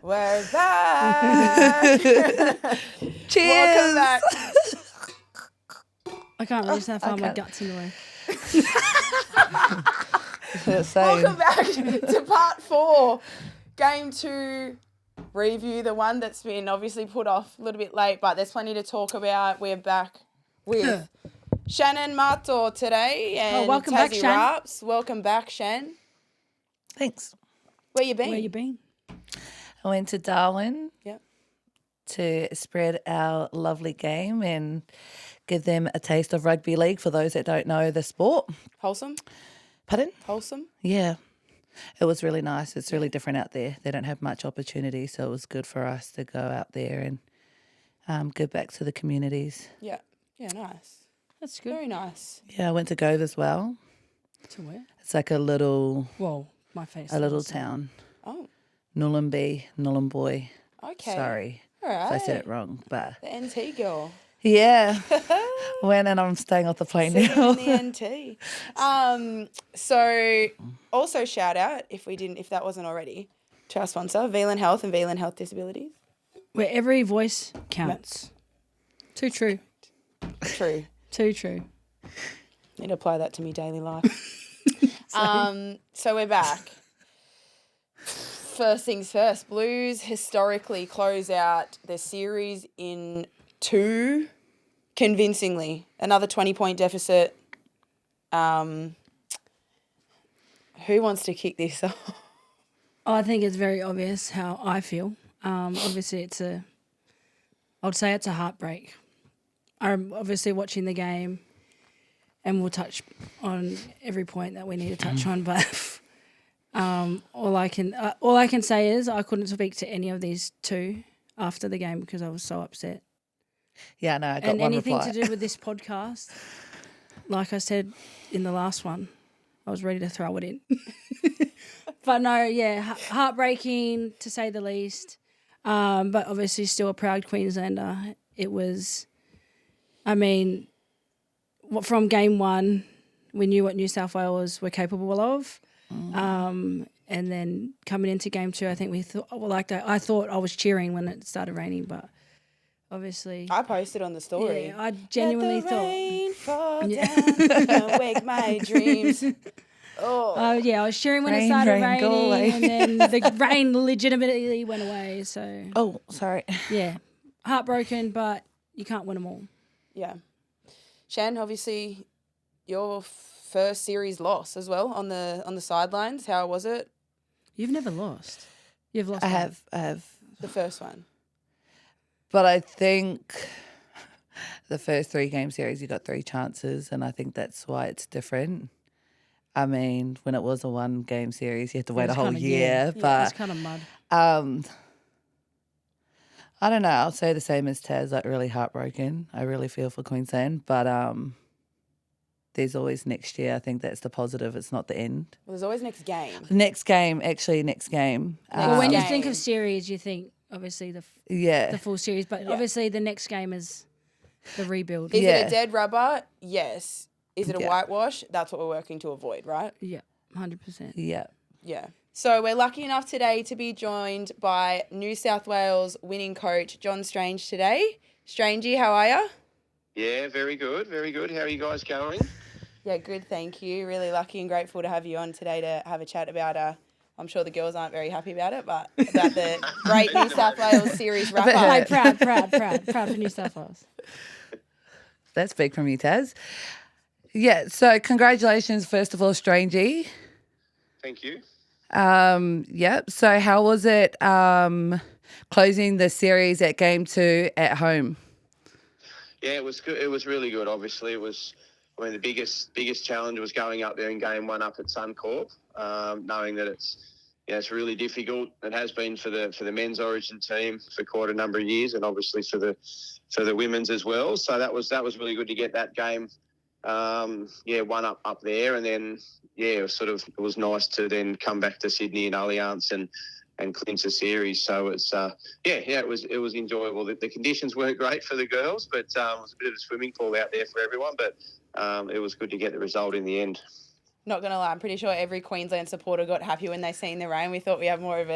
We're back. Cheers. Welcome back. I can't reach that far. My gut's in the way. Welcome back to part 4, game 2 review, the one that's been obviously put off a little bit late, but there's plenty to talk about. We're back with Shannon Mato today and welcome Taz back, Shan. Raps. Welcome back, Shan. Thanks. Where you been? Where you been? I went to Darwin Yep. to spread our lovely game and give them a taste of rugby league for those that don't know the sport. Wholesome? Pardon? Wholesome? Yeah. It was really nice. It's really different out there. They don't have much opportunity, so it was good for us to go out there and give back to the communities. Yeah. Yeah, nice. That's good. Very nice. Yeah, I went to Gove as well. To where? It's like a little My face. a little town. Oh, Nullumbi, Nullumboy. okay. Sorry All right. if I said it wrong, but The NT girl. yeah. When and I'm staying off the plane now. In the NT. So also shout out, if that wasn't already, to our sponsor, Velan Health and Velan Health Disabilities. Where every voice counts. Too true. True. Too true. Need to apply that to me daily life. So we're back. First things first, Blues historically close out their series in 2 convincingly. Another 20-point deficit. Who wants to kick this off? I think it's very obvious how I feel. Obviously, I'd say it's a heartbreak. I'm obviously watching the game, and we'll touch on every point that we need to touch on. But all I can say is I couldn't speak to any of these 2 after the game because I was so upset. Yeah, no, I got And one anything reply. to do with this podcast, like I said in the last one, I was ready to throw it in. But no, yeah, heartbreaking to say the least. But obviously still a proud Queenslander. It was, from game 1, we knew what New South Wales were capable of. And then coming into game 2, I think we thought, I thought I was cheering when it started raining, but obviously. I posted on the story. Yeah, I genuinely Let the rain thought. fall down and wake my dreams. Oh, I was cheering when it Rain, started rain, go away. raining, and then the rain legitimately went away. So, Oh, sorry. yeah, heartbroken, but you can't win them all. yeah. Shan, obviously, your first series loss as well on the sidelines. How was it? You've never lost. You've lost. I one. have. The first one. But I think the first 3 game series, you got 3 chances, and I think that's why it's different. I mean, when it was a 1 game series, you had to wait a whole year. But it's kind of mud. I don't know. I'll say the same as Taz. Like, really heartbroken. I really feel for Queensland, but there's always next year. I think that's the positive. It's not the end. Well, there's always next game. Next game. Next Well, when you game. think of series, you think obviously the yeah, full series, but obviously the next game is the rebuild. Is Yeah. it a dead rubber? Yes. Is it a Yeah. whitewash? That's what we're working to avoid, right? Yeah, 100%. yeah. Yeah. So we're lucky enough today to be joined by New South Wales winning coach John Strange today. Strangey, how are you? Yeah, very good, very good. How are you guys going? Yeah, good, thank you. Really lucky and grateful to have you on today to have a chat about, I'm sure the girls aren't very happy about it, but about the great New South Wales series bet wrap-up. Hey, proud for New South Wales. That's big from you, Taz. Yeah, so congratulations, first of all, Strangey. Thank you. Yep. So how was it closing the series at game 2 at home? Yeah, it was good. It was really good. Obviously, the biggest challenge was going up there in game 1 up at Suncorp, knowing that it's really difficult. It has been for the men's Origin team for quite a number of years, and obviously for the women's as well. So that was really good to get that game. 1 up there, and then it was nice to then come back to Sydney and Allianz and clinch the series. So it's it was enjoyable. The conditions weren't great for the girls, but it was a bit of a swimming pool out there for everyone. But it was good to get the result in the end. Not gonna lie, I'm pretty sure every Queensland supporter got happy when they seen the rain. We thought we had more of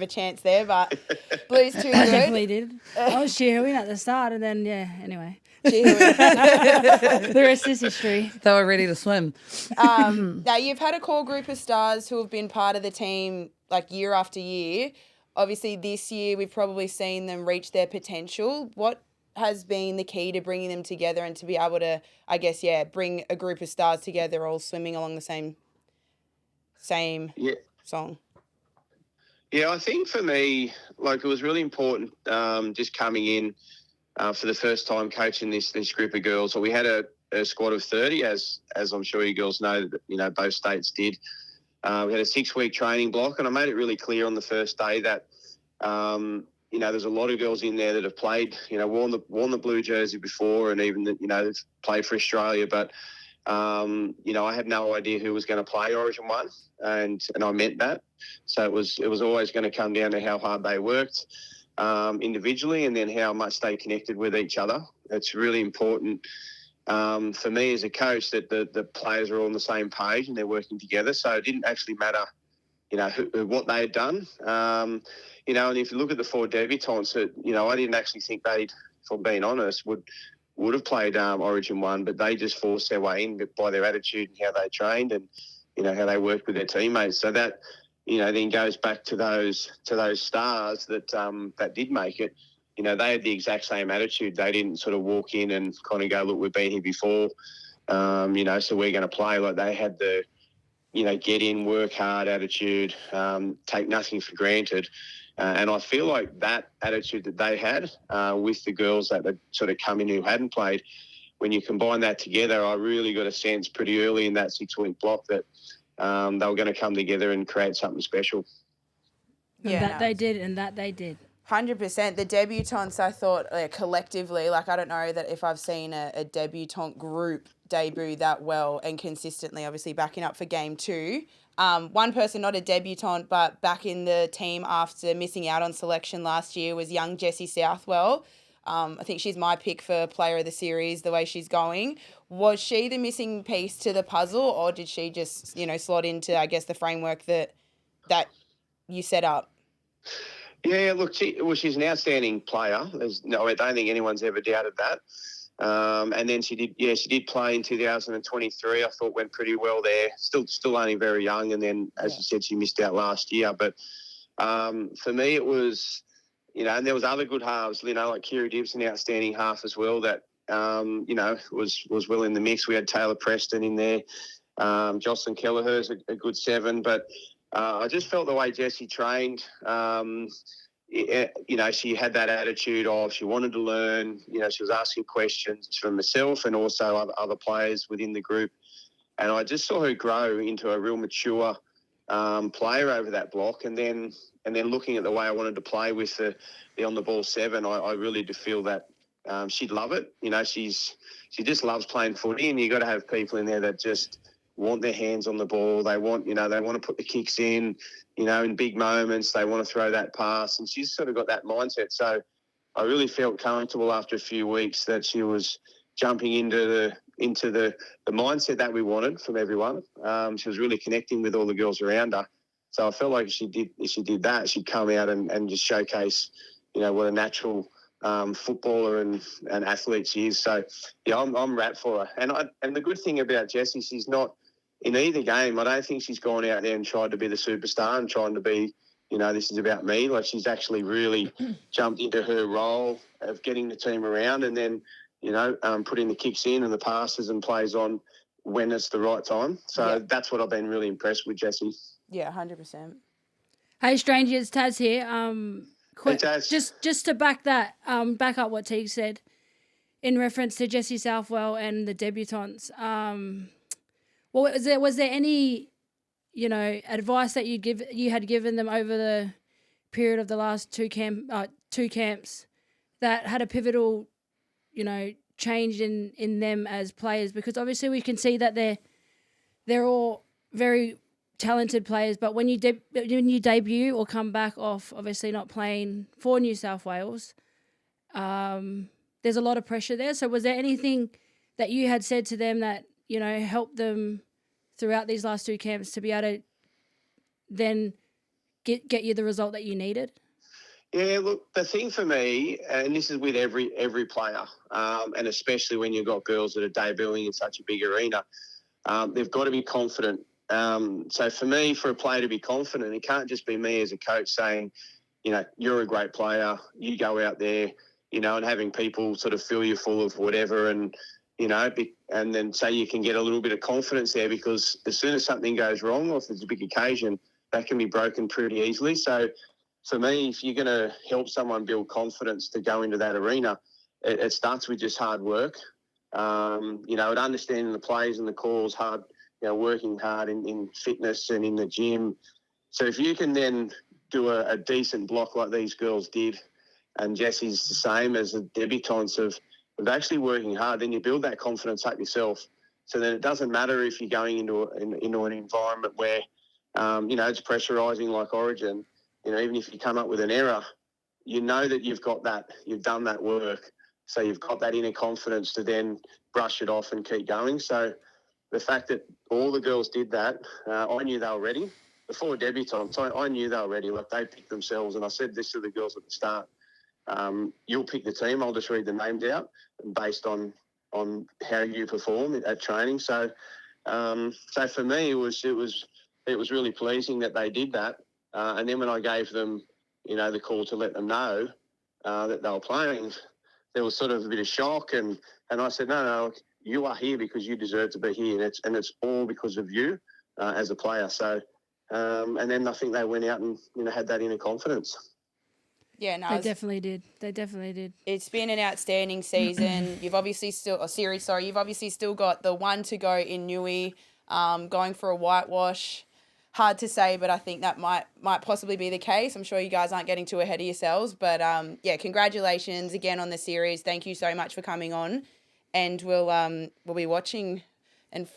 a chance there, but Blues too good. Definitely did. I was cheering at the start, and then anyway, Cheers. the rest is history. They were ready to swim. Now you've had a core group of stars who have been part of the team like year after year. Obviously, this year we've probably seen them reach their potential. What has been the key to bringing them together and to be able to, I guess, bring a group of stars together all swimming along the same song? Yeah, I think for me, like, it was really important just coming in for the first time coaching this group of girls. So we had a squad of 30, as I'm sure you girls know, that, both states did. We had a 6-week training block, and I made it really clear on the first day that, there's a lot of girls in there that have played, worn the blue jersey before, and even that, they've played for Australia. But, I had no idea who was going to play Origin 1, and I meant that. So it was always going to come down to how hard they worked individually, and then how much they connected with each other. It's really important for me as a coach that the players are all on the same page and they're working together. So it didn't actually matter, what they had done. And if you look at the 4 debutants, I didn't actually think they'd, if I'm being honest, would have played Origin 1, but they just forced their way in by their attitude and how they trained and, how they worked with their teammates. So that, then goes back to those stars that did make it. They had the exact same attitude. They didn't sort of walk in and kind of go, look, we've been here before, so we're going to play. Like, they had the, get in, work hard attitude, take nothing for granted. And I feel like that attitude that they had with the girls that had sort of come in who hadn't played, when you combine that together, I really got a sense pretty early in that 6-week block that they were going to come together and create something special. They did. 100%. The debutantes, I thought, collectively, I don't know that if I've seen a debutante group debut that well and consistently, obviously backing up for game 2. One person, not a debutant, but back in the team after missing out on selection last year was young Jessie Southwell. I think she's my pick for player of the series, the way she's going. Was she the missing piece to the puzzle, or did she just, slot into, I guess, the framework that you set up? Yeah, look, she's an outstanding player. I don't think anyone's ever doubted that. And then she did play in 2023. I thought went pretty well there. Still only very young. And then, as you said, she missed out last year. But for me, it was, and there was other good halves, like Kiri Dibbs, an outstanding half as well that, was well in the mix. We had Taylor Preston in there. Jocelyn Kelleher's a good 7. But I just felt the way Jessie trained, she had that attitude of she wanted to learn. She was asking questions from herself and also other players within the group. And I just saw her grow into a real mature player over that block. And then looking at the way I wanted to play with the on-the-ball 7, I really did feel that she'd love it. She just loves playing footy, and you got to have people in there that just want their hands on the ball. They want, they want to put the kicks in, in big moments. They want to throw that pass, and she's sort of got that mindset. So I really felt comfortable after a few weeks that she was jumping into the mindset that we wanted from everyone. She was really connecting with all the girls around her. So I felt like if she did that, she'd come out and just showcase, what a natural footballer and athlete she is. So yeah, I'm wrapped for her. And the good thing about Jessie, she's not in either game. I don't think she's gone out there and tried to be the superstar and trying to be, this is about me. Like, she's actually really jumped into her role of getting the team around and then, putting the kicks in and the passes and plays on when it's the right time. So that's what I've been really impressed with Jessie. Yeah, 100%. Hey, strangers, Taz here. Hey, Taz. Just to back up what Teague said in reference to Jessie Southwell and the debutantes. Was there any, advice that you had given them over the period of the last two camps that had a pivotal, change in them as players? Because obviously we can see that they're all very talented players, but when you debut or come back off, obviously not playing for New South Wales, there's a lot of pressure there. So was there anything that you had said to them that helped them throughout these last 2 camps to be able to then get you the result that you needed? Yeah, look, the thing for me, and this is with every player, and especially when you've got girls that are debuting in such a big arena, they've got to be confident. So for me, for a player to be confident, it can't just be me as a coach saying, you're a great player, you go out there, and having people sort of fill you full of whatever and then say you can get a little bit of confidence there, because as soon as something goes wrong or if there's a big occasion, that can be broken pretty easily. So for me, if you're going to help someone build confidence to go into that arena, it starts with just hard work. Understanding the plays and the calls, hard, working hard in fitness and in the gym. So if you can then do a decent block like these girls did, and Jessie's the same as the debutants of actually working hard, then you build that confidence up yourself. So then it doesn't matter if you're going into an environment where, it's pressurising like Origin. Even if you come up with an error, that you've got that, you've done that work. So you've got that inner confidence to then brush it off and keep going. So the fact that all the girls did that, I knew they were ready. Before debutantes, I knew they were ready. Like, they picked themselves. And I said this to the girls at the start. You'll pick the team. I'll just read the names out based on how you perform at training. So for me, it was really pleasing that they did that. And then when I gave them, the call to let them know that they were playing, there was sort of a bit of shock. And I said, no, you are here because you deserve to be here. And it's all because of you as a player. So, and then I think they went out and, had that inner confidence. Yeah, no, They definitely did. It's been an outstanding season. You've obviously still got the one to go in Newey, going for a whitewash. Hard to say, but I think that might possibly be the case. I'm sure you guys aren't getting too ahead of yourselves, but congratulations again on the series. Thank you so much for coming on, and we'll be watching and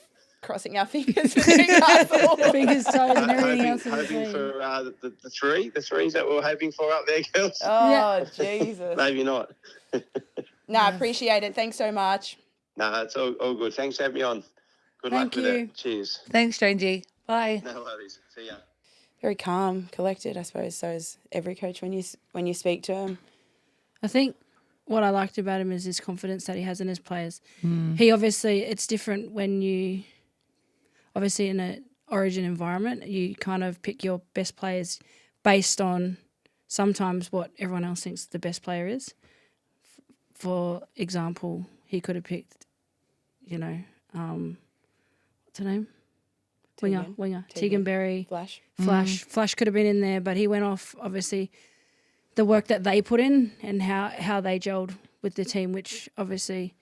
crossing our fingers for Newcastle. Fingers, toes, and everything else in hoping between. for the threes that we're hoping for up there, girls. Oh, Jesus. Maybe not. No, I appreciate it. Thanks so much. No, it's all good. Thanks for having me on. Good Thank luck with you. it. Cheers. Thanks, Strangey. Bye. No worries. See ya. Very calm, collected, I suppose. So is every coach when you speak to him. I think what I liked about him is his confidence that he has in his players. He obviously, it's different when you, obviously in an Origin environment, you kind of pick your best players based on sometimes what everyone else thinks the best player is. For example, he could have picked, what's her name? Winger. Tegan Berry. Flash. Flash could have been in there, but he went off, obviously, the work that they put in and how they gelled with the team, which obviously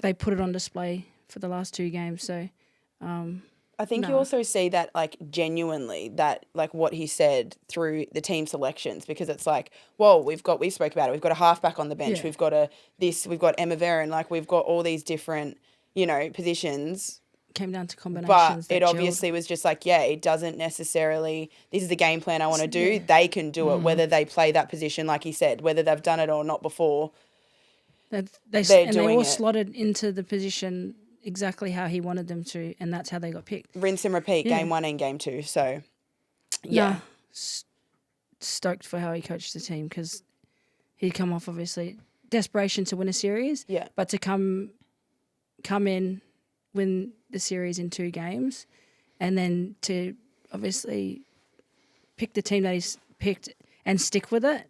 they put it on display for the last 2 games. So I think you also see that, like, genuinely, that, like, what he said through the team selections, because it's like, whoa, we spoke about it. We've got a halfback on the bench. Yeah. We've got we've got Emma Veron. Like, we've got all these different, positions. Came down to combinations. But that it obviously was just like, it doesn't necessarily, this is the game plan I want to do. Yeah. They can do it, whether they play that position, like he said, whether they've done it or not before. They all slotted into the position exactly how he wanted them to, and that's how they got picked. Rinse and repeat, game 1 and game 2. So, yeah. Stoked for how he coached the team, because he'd come off, obviously, desperation to win a series, but to come in, win the series in 2 games, and then to obviously pick the team that he's picked and stick with it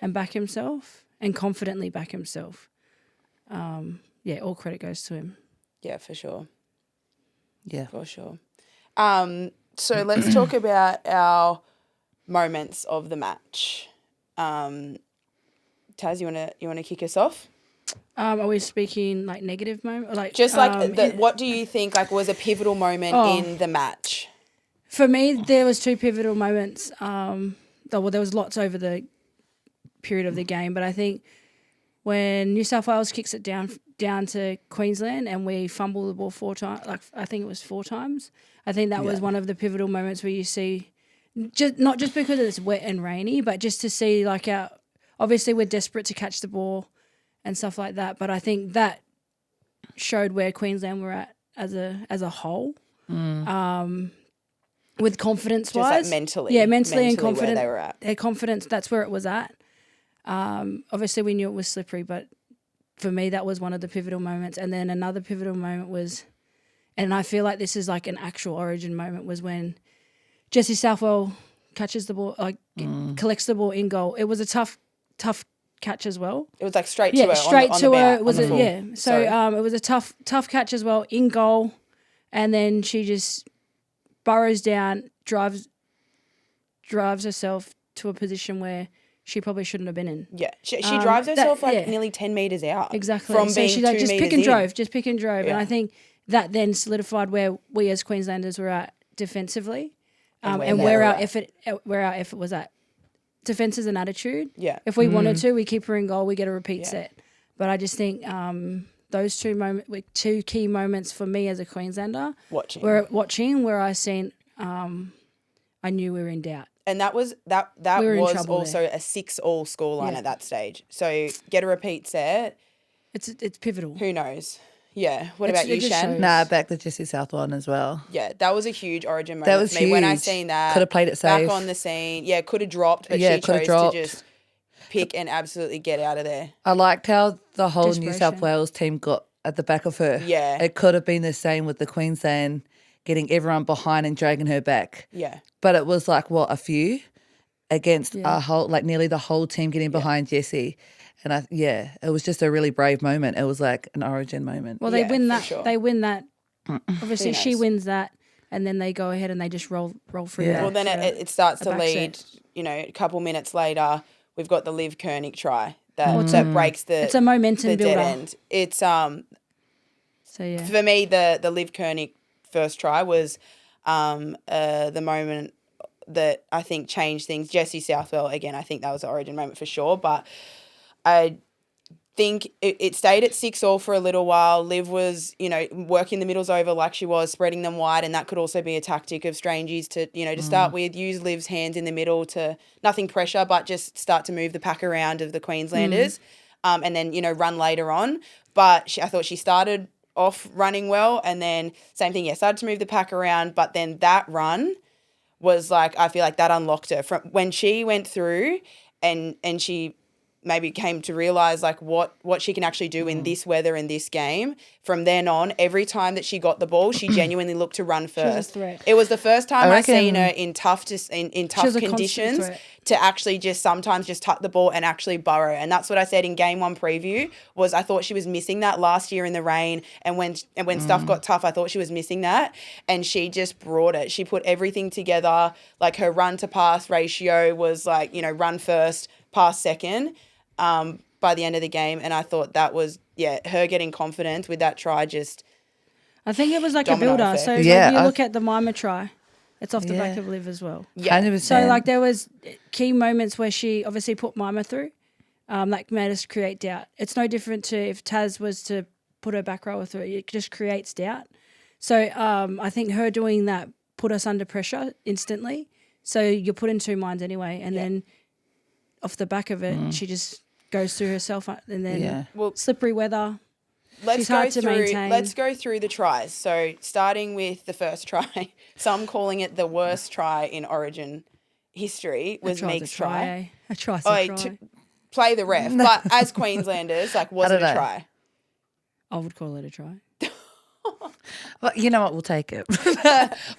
and back himself and confidently back himself. All credit goes to him. Yeah, for sure. Yeah. For sure. So let's talk about our moments of the match. Taz, you wanna kick us off? Are we speaking like negative moment? Like just like what do you think was a pivotal moment in the match? For me, there was 2 pivotal moments. There was lots over the period of the game, but I think when New South Wales kicks it down to Queensland and we fumble the ball 4 times, I think it was 4 times. I think that was one of the pivotal moments where you see, not just because it's wet and rainy, but just to see obviously we're desperate to catch the ball and stuff like that. But I think that showed where Queensland were at as a whole. With confidence Just wise, like mentally. yeah, mentally and confident. Where they were at. Their confidence, that's where it was at. Obviously, we knew it was slippery, but for me, that was one of the pivotal moments. And then another pivotal moment was, and I feel like this is like an actual Origin moment, was when Jessie Southwell catches the ball, collects the ball in goal. It was a tough catch as well. It was like straight to her. Straight on to the her. bout, Was on it? the Yeah. full. So it was a tough catch as well in goal, and then she just burrows down, drives herself to a position where she probably shouldn't have been in. Yeah, she drives herself yeah. nearly 10 metres out. Exactly. From so being she 2 just metres pick and in. drove, just pick and drove. Yeah. And I think that then solidified where we as Queenslanders were at defensively, and where our effort was at. Defence is an attitude. Yeah. If we wanted to, we keep her in goal, we get a repeat set. But I just think those two key moments for me as a Queenslander where I seen I knew we were in doubt. And that was We were in was trouble also there. a 6-all scoreline Yeah. at that stage. So get a repeat set. It's pivotal. Who knows? Yeah. What It's- about you, it just Shan? shows. Nah, back the Jessie South one as well. Yeah, that was a huge Origin moment That was for me. When I huge. seen that, Could have played it safe. back on the scene. Yeah, could have dropped, but Yeah, she could have chose dropped. to just pick and absolutely get out of there. I liked how the whole New South Desperation. Wales team got at the back of her. Yeah. It could have been the same with the Queensland getting everyone behind and dragging her back. Yeah. But it was like, a few against a whole, like nearly the whole team getting behind Jessie. And it was just a really brave moment. It was like an Origin moment. Well, they Yeah, win for that. sure. They win that. Obviously, Who she knows? wins that, and then they go ahead and they just roll through. Yeah. that Well, then for it starts a to back lead, set. a couple minutes later, we've got the Liv Kernick try that breaks the It's a momentum the dead builder. end. It's So yeah, for me the Liv Kernick first try was the moment that I think changed things. Jessie Southwell, again, I think that was an Origin moment for sure, but I think it stayed at 6-all for a little while. Liv was, working the middles over like she was, spreading them wide, and that could also be a tactic of Strangey's to, to start with, use Liv's hands in the middle to nothing pressure, but just start to move the pack around of the Queenslanders, and then, run later on. But I thought she started off running well, and then same thing, started to move the pack around, but then that run was like, I feel like that unlocked her from when she went through and she maybe came to realise like what she can actually do in this weather in this game. From then on, every time that she got the ball, she genuinely looked to run first. threat. It was the first time I reckon- seen her in tough was a constant conditions threat. to actually just sometimes just tuck the ball and actually burrow. And that's what I said in game 1 preview was I thought she was missing that last year in the rain, and when stuff got tough, I thought she was missing that, and she just brought it. She put everything together. Like her run to pass ratio was like, run first, pass second. By the end of the game, and I thought that was her getting confidence with that try. Just I think it was like a Domino builder. effect. So Yeah, if you I- look at the Mima try, it's off the back Yeah. of Liv as well. 100%. So like there was key moments where she obviously put Mima through, that made us create doubt. It's no different to if Taz was to put her back rower through. It just creates doubt. So I think her doing that put us under pressure instantly. So you're put in two minds anyway, and then off the back of it, she just goes through herself, and then slippery weather. let's hard go to through. maintain. Let's go through the tries. So starting with the first try, some calling it the worst try in Origin history was A try's Meek's a try. eh? A try's Oh, a try. play the ref, but as Queenslanders, like, was I it don't a know. try? I would call it a try. Well, you know what? We'll take it. but that's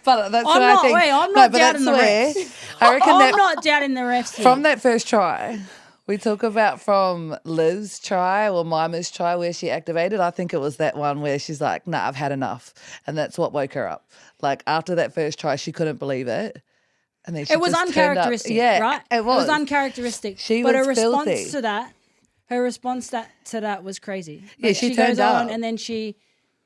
I'm where not- I think. wait, I'm not but doubting that's the where refs. I reckon I'm that not doubting the refs here. from that first try, we talk about from Liv's try or Mima's try where she activated. I think it was that one where she's like, "Nah, I've had enough," and that's what woke her up. Like after that first try, she couldn't believe it, and then she It was just turned up. uncharacteristic, Yeah, right? It was. uncharacteristic. She but was her response filthy. to that, to that was crazy. Yeah, Like, she goes turned on, up. and then she,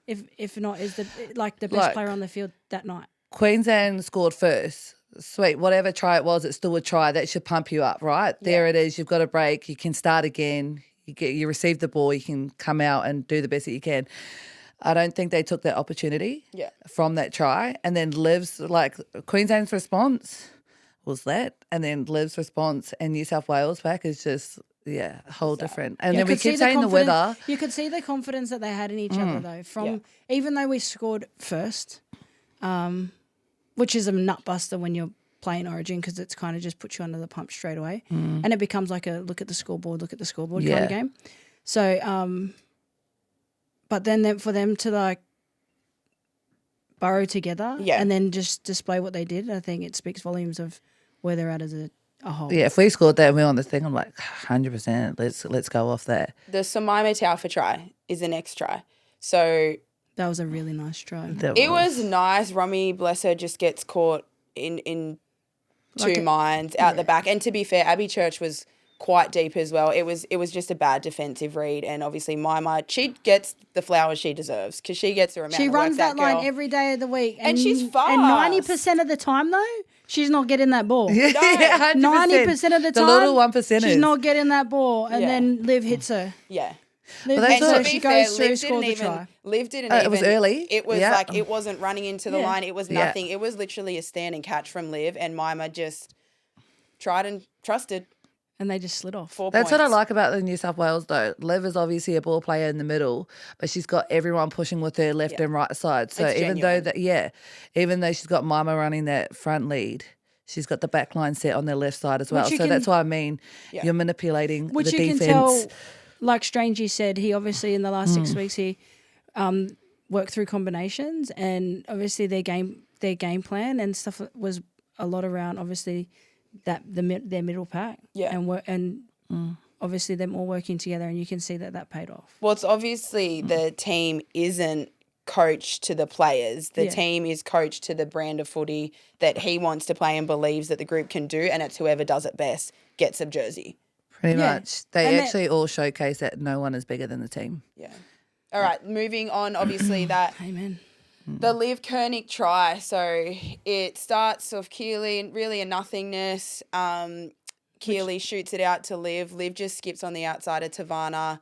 if not, is the best Like- player on the field that night. Queensland scored first. Sweet, whatever try it was, it's still a try. That should pump you up, right? There it is. You've got a break. You can start again. You receive the ball. You can come out and do the best that you can. I don't think they took that opportunity from that try. And then Liv's, like, Queensland's response was that. And then Liv's response and New South Wales back is just, whole different. And You then we could see keep saying the weather. You could see the confidence that they had in each other, though. Even though we scored first, which is a nut buster when you're playing Origin because it's kind of just puts you under the pump straight away, and it becomes like a look at the scoreboard kind of game. So, but then for them to like burrow together and then just display what they did, I think it speaks volumes of where they're at as a whole. Yeah, if we scored that and we're on this thing, I'm like 100%. Let's go off that. The Samaima Taufa try is the next try. So that was a really nice try. It was nice. Romy, bless her, just gets caught in two minds out the back. And to be fair, Abby Church was quite deep as well. It was just a bad defensive read, and obviously Maima, she gets the flowers she deserves because she gets her amount. She of runs work, that line every day of the week, and she's fast. And 90% of the time, though, she's not getting that ball. Yeah, 90% of the time, the little 1%. She's not getting that ball, and then Liv hits her. Yeah. Liv that's hits what- her. She goes through, scores the try. Liv didn't even. It was early. It was like it wasn't running into the line. It was Yeah. nothing. It was literally a stand and catch from Liv, and Maima just tried and trusted. And they just slid off. 4 That's points. what I like about the New South Wales, though. Liv is obviously a ball player in the middle, but she's got everyone pushing with her left and right side. So It's even genuine. even though she's got Maima running that front lead, she's got the back line set on their left side as well. Which you So can- that's what I mean. You're manipulating Which the you defense. can tell, like Strangey said, he obviously in the last 6 weeks he worked through combinations, and obviously their game plan and stuff was a lot around obviously their middle pack. Yeah. And obviously them all working together, and you can see that paid off. Well, it's obviously the team isn't coached to the players. The team is coached to the brand of footy that he wants to play and believes that the group can do, and it's whoever does it best gets a jersey. Pretty Yeah. much. They actually all showcase that no one is bigger than the team. Yeah. All right, moving on, obviously that Amen. the Liv Kernick try. So it starts off Keely, really a nothingness. Keely shoots it out to Liv. Liv just skips on the outside of Tavana,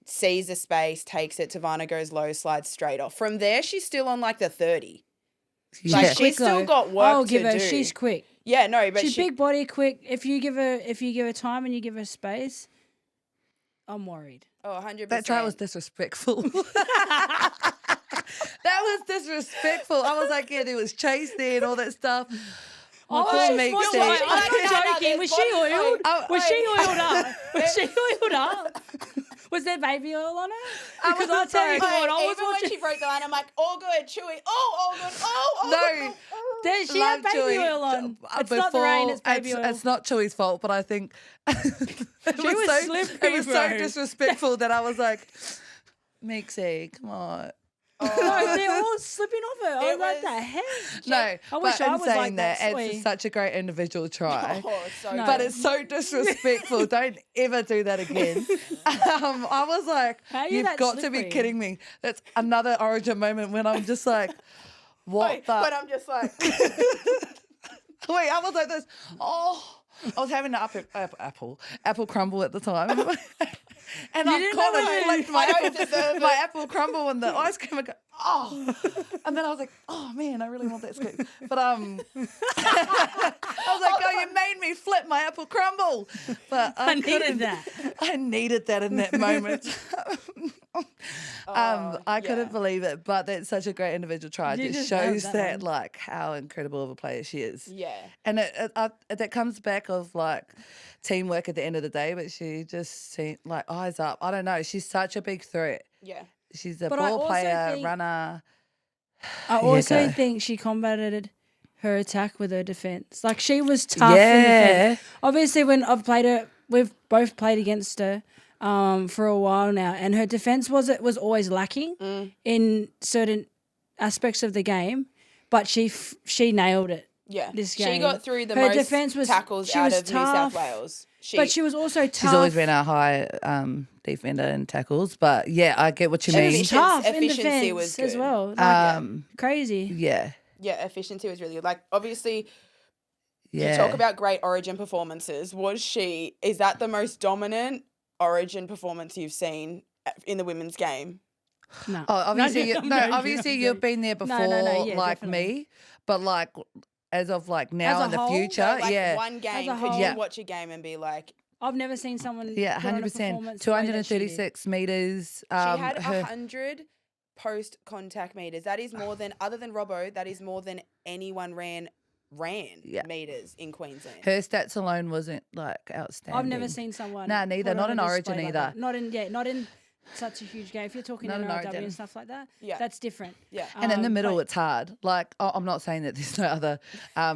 sees the space, takes it. Tavana goes low, slides straight off. From there, she's still on like the 30. Like Yeah. she's Quick, still though. got work I'll to give her. do. She's quick. Yeah, no, but She's big body, quick. If you give her time and you give her space, I'm worried. Oh, 100%. That try was disrespectful. That was disrespectful. I was like, yeah, there was chase there and all that stuff. I'm not joking. Was she oiled? Was she oiled up? Was she oiled up? Was there baby oil on her? Because I'll tell you what, I was Even when watching. she broke the line, I'm like, all good, Chewy. Oh, all good. Oh, No. She had baby Chewy. oil on. It's not the rain, it's baby oil. It's not Chewy's fault, but I think it was slippery, it was so bro. disrespectful that I was like, Mixie, come on. No, they're all slipping off her. I was It like, was- the heck? No, I wish but I in was saying like that it's sweet. such a great individual try. Oh, so No. But it's so disrespectful. Don't ever do that again. I was like, How are you you've that got to slippery? be kidding me. That's another Origin moment when I'm just like, what Wait, the? but I'm just like, Wait, I was like this. Oh, I was having an apple crumble at the time. And I didn't kind know of it. flicked I don't deserve my apple crumble in the ice cream and go, oh. And then I was like, oh man, I really want that scoop. But I was like, oh, you made me flip my apple crumble. But I needed couldn't- that. I needed that in that moment. I couldn't believe it, but that's such a great individual try. You It just just nailed shows that that one. like how incredible of a player she is. yeah. And that comes back of like teamwork at the end of the day, but she just seemed like eyes up. I don't know. She's such a big threat. Yeah. She's a But I ball also player, think- runner. I also go. think she combated her attack with her defense. Like she was tough in Yeah. defense. Obviously, when I've played her, we've both played against her for a while now, and her defense was always lacking in certain aspects of the game, but she nailed it. Yeah. This She game. got through the Her most defense was- tackles she out was of New South tough, Wales. But she was also tough. She's always been a high defender in tackles, but yeah, I get what you She mean. was tough in Efficiency defense was as good. well. Like, crazy. Yeah, Yeah, efficiency was really good. Like, obviously, yeah. you talk about great Origin performances. Is that the most dominant Origin performance you've seen in the women's game? No. Oh, obviously, No, no, obviously no. you've been there before, Yeah, like definitely. me, but like as of like now As a in the whole? future, So, like, yeah. one game, a could whole- you Yeah. watch a game and be like, I've never seen someone. Yeah, put on a 100%. performance the way that she did. 236 metres. She had 100 post-contact meters. That is more than, other than Robbo, that is more than anyone ran meters in Queensland. Her stats alone wasn't like outstanding. I've never seen someone. Nah, neither. put Not on in a Origin display like either. that. Not in such a huge game. If you're talking Not in NRLW Origin. and stuff like that, Yeah. that's different. Yeah. And in the middle, but- it's hard. Like, I'm not saying that there's no other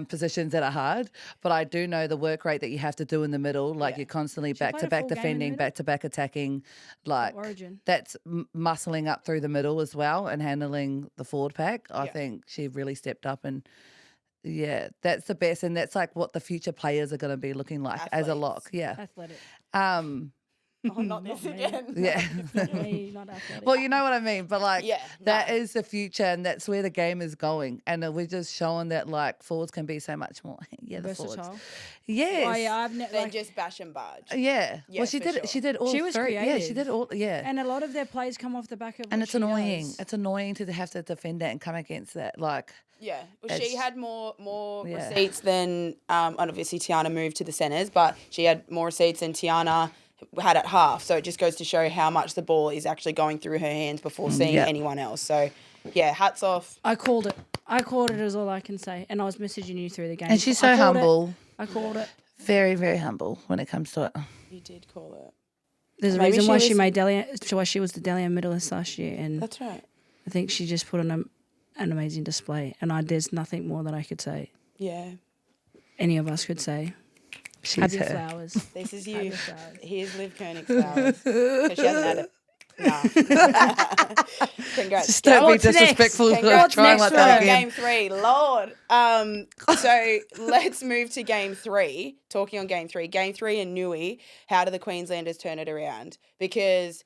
positions that are hard, but I do know the work rate that you have to do in the middle. Like, you're constantly played a back-to-back full game in the defending, middle? back-to-back attacking. Like, Origin. that's muscling up through the middle as well and handling the forward pack. I think she really stepped up and, yeah, that's the best. And that's, like, what the future players are going to be looking like as a Athletes. lock. Yeah. Athletic. Oh, not this again. Yeah. Me, not athletic. Well, you know what I mean, but like Yeah, that no. is the future, and that's where the game is going. And we're just showing that like forwards can be so much more. Yeah, the forwards. Versatile. Yes. Oh yeah, I've Then never. just bash and barge. Yeah. Yeah, Well, she for did. sure. She did all. She was three. Yeah, she creative. did all. Yeah. And a lot of their plays come off the back of. And what it's she annoying. does. It's annoying to have to defend that and come against that. Like, Yeah, well, she It's- had more Yeah. receipts than, and obviously Tiana moved to the centres, but she had more receipts than Tiana had at half. So it just goes to show how much the ball is actually going through her hands before seeing yeah. anyone else. So, yeah, hats off. I called it. I called it is all I can say. And I was messaging you through the game. and she's I so called it. humble. I called it. Very, very humble when it comes to it. You did call it. There's a Maybe reason she why was- she made Delian. Why she was the Delian medalist last year, and That's right. I think she just put on an amazing display. And there's nothing more that I could say. Yeah. Any of us could say. She's Have your her. flowers. This is Have you. your flowers. Here's Liv Kernick's flowers. Because she hasn't had it. Nah. Congrats. Just don't be What's next? disrespectful. Congrats. Trying Next like that round. again. Game 3, Lord. So let's move to Game 3. Talking on Game 3. Game 3 in Newey. How do the Queenslanders turn it around? Because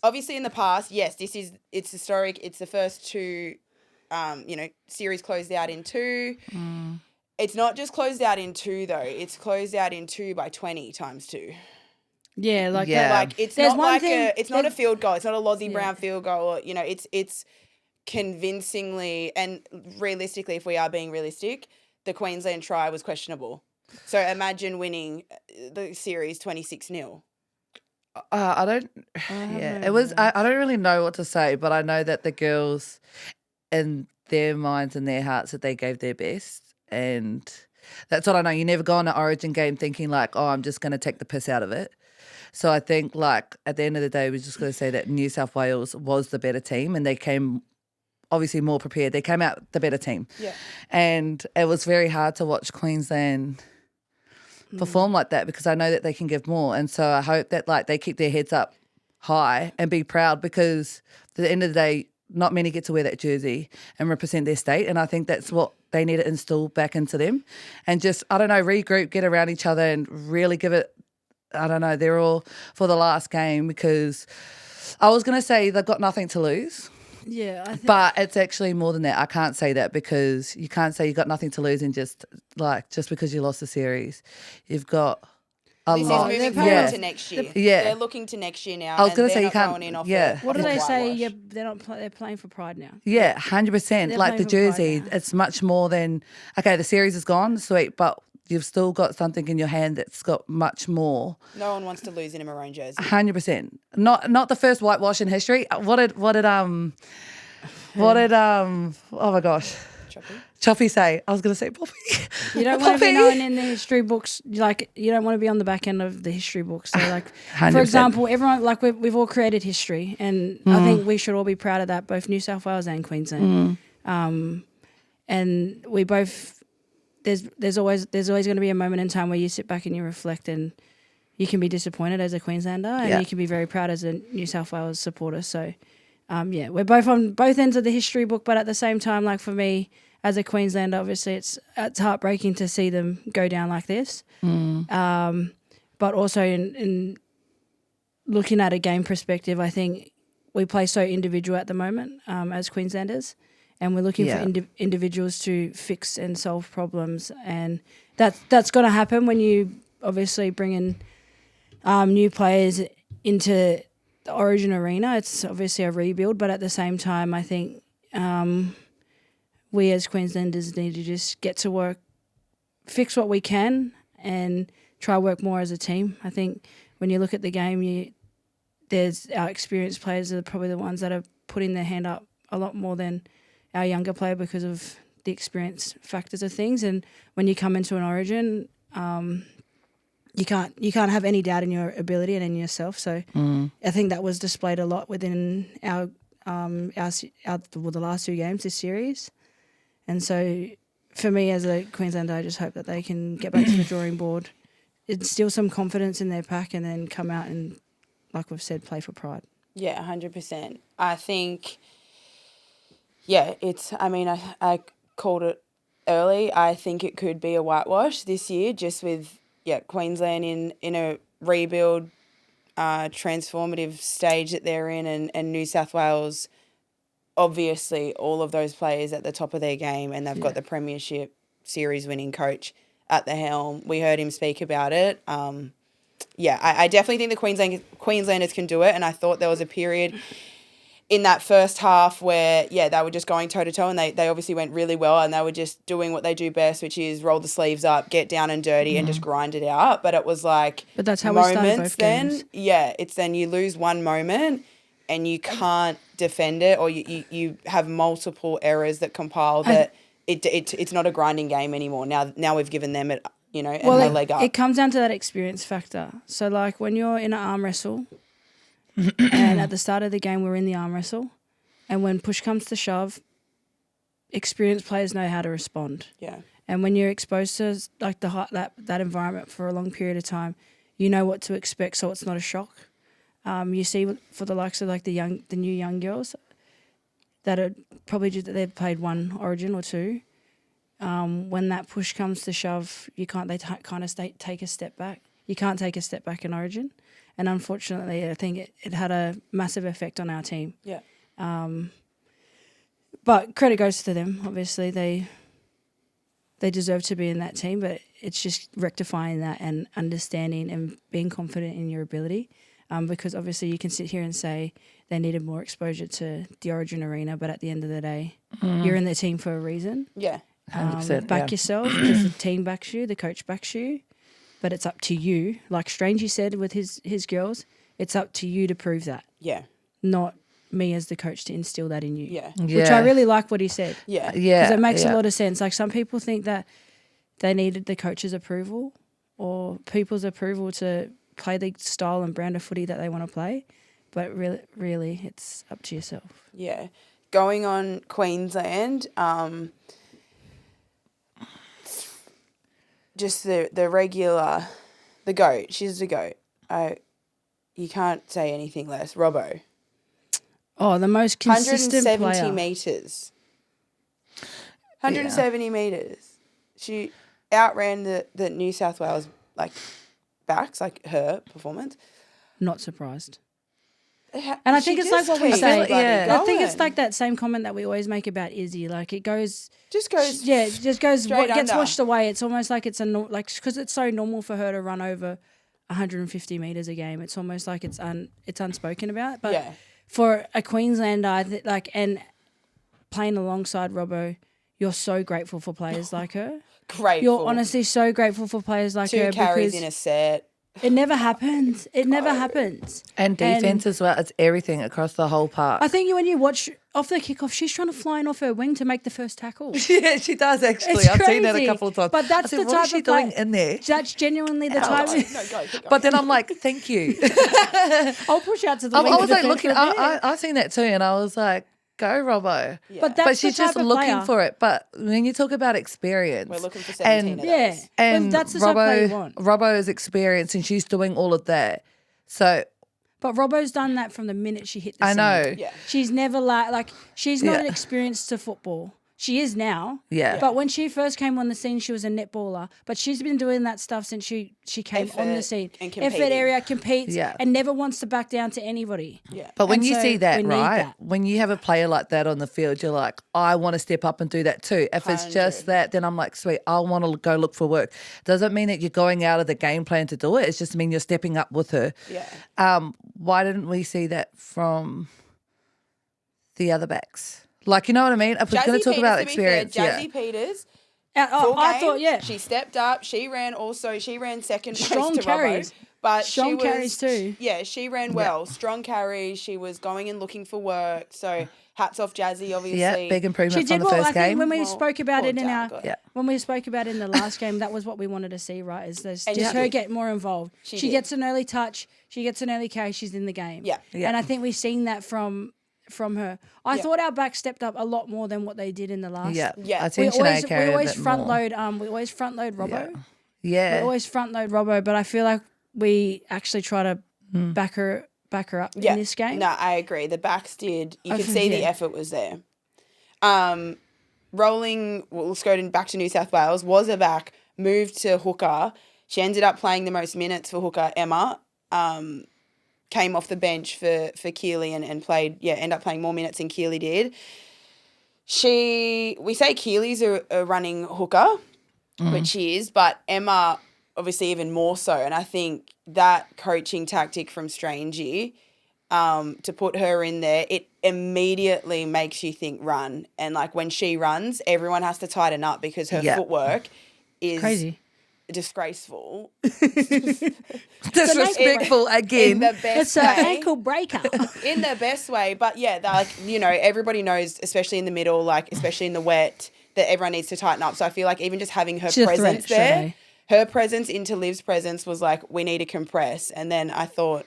obviously in the past, yes, it's historic. It's the first two, series closed out in 2. It's not just closed out in 2 though. It's closed out in 2 by 20 times 2. Yeah, like Yeah. that. Like it's There's not one like thing- it's not a field goal. It's not a Lozzie Yeah. Brown field goal. Or, it's convincingly and realistically, if we are being realistic, the Queensland try was questionable. So imagine winning the series 26-0. I don't. Yeah, it was. I don't really know what to say, but I know that the girls, in their minds and their hearts, that they gave their best, and that's what I know. You never go on an Origin game thinking like, oh, I'm just going to take the piss out of it. So I think like at the end of the day, we're just going to say that New South Wales was the better team, and they came obviously more prepared. They came out the better team, Yeah. and it was very hard to watch Queensland perform like that because I know that they can give more. And so I hope that like they keep their heads up high and be proud, because at the end of the day, not many get to wear that jersey and represent their state. And I think that's what they need to instill back into them, and just, I don't know, regroup, get around each other and really give it, I don't know, they're all for the last game, because I was going to say they've got nothing to lose. Yeah, I think But it's actually more than that. I can't say that, because you can't say you've got nothing to lose and just because you lost the series. You've got a This lot. is moving They're forward yeah. to next year. Yeah. They're looking to next year now. I was going gonna to say you can't- Going in off yeah. what do off they a say? whitewash. Yeah, they're playing for pride now. Yeah, 100%. They're Like the playing for pride jersey, now. it's much more than, okay, the series is gone, sweet, but you've still got something in your hand that's got much more. No one wants to lose in a maroon jersey. 100%. Not the first whitewash in history. What did oh my gosh, Choppy. Choppy say? I was going to say Poppy. You don't want to be Poppy. known in the history books. Like, you don't want to be on the back end of the history books. So, like, 100%. for example, everyone, like, we've all created history, and I think we should all be proud of that, both New South Wales and Queensland. And we both, there's always going to be a moment in time where you sit back and you reflect, and you can be disappointed as a Queenslander, and Yeah. you can be very proud as a New South Wales supporter. So, yeah, we're both on both ends of the history book, but at the same time, like for me as a Queenslander, obviously it's heartbreaking to see them go down like this. But also in looking at a game perspective, I think we play so individual at the moment as Queenslanders, and we're looking Yeah. for individuals to fix and solve problems, and that's going to happen when you obviously bring in new players into the Origin arena. It's obviously a rebuild, but at the same time, I think we as Queenslanders need to just get to work, fix what we can, and try work more as a team. I think when you look at the game, there's our experienced players are probably the ones that are putting their hand up a lot more than our younger player because of the experience factors of things. And when you come into an Origin, you can't have any doubt in your ability and in yourself. So I think that was displayed a lot within our the last 2 games this series. And so for me as a Queenslander, I just hope that they can get back to the drawing board, instill some confidence in their pack, and then come out and, like we've said, play for pride. Yeah, 100%. I think, yeah, I called it early. I think it could be a whitewash this year, just with Queensland in a rebuild, transformative stage that they're in, and New South Wales, obviously all of those players at the top of their game, and they've got the premiership series winning coach at the helm. We heard him speak about it. I definitely think the Queenslanders can do it, and I thought there was a period in that first half where, they were just going toe-to-toe, and they obviously went really well, and they were just doing what they do best, which is roll the sleeves up, get down and dirty, and just grind it out. But it was like but that's how we started both then, games. It's then you lose one moment and you can't defend it, or you have multiple errors that compile that it's not a grinding game anymore. Now we've given them it, a leg up. It comes down to that experience factor. So like when you're in an arm wrestle, and at the start of the game we're in the arm wrestle, and when push comes to shove, experienced players know how to respond. Yeah. And when you're exposed to like that environment for a long period of time, you know what to expect, so it's not a shock. You see for the likes of like the new young girls that are probably just they've played one Origin or 2. When that push comes to shove, take a step back. You can't take a step back in Origin, and unfortunately, I think it had a massive effect on our team. Yeah. But credit goes to them. Obviously, they deserve to be in that team, but it's just rectifying that and understanding and being confident in your ability. Because obviously you can sit here and say they needed more exposure to the Origin arena, but at the end of the day, you're in the team for a reason. Yeah. 100%, Back yourself because the team backs you, the coach backs you, but it's up to you. Like Strange said with his girls, it's up to you to prove that. Yeah. Not me as the coach to instill that in you. Yeah. Which I really like what he said. Yeah. Because it makes a lot of sense. Like some people think that they needed the coach's approval or people's approval to play the style and brand of footy that they want to play, but really it's up to yourself. Yeah. Going on Queensland, just the regular, the GOAT. She's the GOAT. You can't say anything less. Robbo. Oh, the most consistent 170 player. metres. 170 metres. She outran the New South Wales, backs, her performance. Not surprised. And I think it's like what we say. I think it's like that same comment that we always make about Izzy. Like it goes, just goes what gets under. washed away. It's almost like it's because it's so normal for her to run over 150 meters a game. It's almost like it's unspoken about. But for a Queenslander, and playing alongside Robbo, you're so grateful for players like her. Grateful. You're honestly so grateful for players like her. 2 carries in a set. It never happens. It never happens. And defense as well. It's everything across the whole park. I think when you watch off the kickoff, she's trying to fly in off her wing to make the first tackle. Yeah, she does actually. It's I've seen that a crazy. couple of times. But that's the what type is she of doing play- in there? That's genuinely the type. No, go. But then I'm like, thank you. I'll push out to the I wing. was like looking. I seen that too, and I was like, go Robbo. Yeah. But that's But she's the type just of looking player. for it. But when you talk about experience, We're looking for 17 of Yeah, those. and but that's the type of player you Robbo, want. Robbo's experience, and she's doing all of that. So But Robbo's done that from the minute she hit the I scene. know. Yeah. She's never she's not Yeah. experienced to football. She is now. Yeah. But when she first came on the scene, she was a netballer. But she's been doing that stuff since she came on the Effort scene. and Effort competing. area, competes, Yeah. and never wants to back down to anybody. Yeah. But when And you so see that, we need right, that. when you have a player like that on the field, you're like, I want to step up and do that too. If it's just 100. that, then I'm like, sweet, I want to go look for work. Doesn't mean that you're going out of the game plan to do it. It's just mean you're stepping up with her. Yeah. Why didn't we see that from the other backs? Like, you know what I mean? If we're going to talk about experience, Jazzy Peters I thought, yeah. She stepped up. She ran second Strong race to carries. Robbo. But Strong carries too. Yeah, she ran well. Strong carries. She was going and looking for work. So hats off Jazzy, obviously. Yeah, big improvement She did from the well. first I think game. when we spoke about poor it in our Dal, when we spoke about it in the last game, that was what we wanted to see, right? Is there's And just she her did. get more involved. She did. gets an early touch. She gets an early carry. She's in the game. Yeah. And I think we've seen that from her. I thought our back stepped up a lot more than what they did in the last. Yeah, Yeah. I think We Shanae carried always a bit front more. load. We always front load Robbo. We Yeah, always front load Robbo, but I feel like we actually try to back her up in this game. No, I agree. The backs did. You could think, see the yeah. effort was there. Let's go back to New South Wales. Was a back, moved to hooker. She ended up playing the most minutes for hooker. Emma came off the bench for Keely and played. Yeah, ended up playing more minutes than Keely did. We say Keely's a running hooker, which she is, but Emma obviously even more so. And I think that coaching tactic from Strangey, to put her in there, it immediately makes you think run. And like when she runs, everyone has to tighten up because her footwork is Crazy. Disgraceful. disrespectful In again. the best It's an way. ankle breaker. In the best way. But yeah, everybody knows, especially in the middle, like especially in the wet, that everyone needs to tighten up. So I feel like even just having her She's a threat presence straight there, away. her presence into Liv's presence was like, we need to compress. And then I thought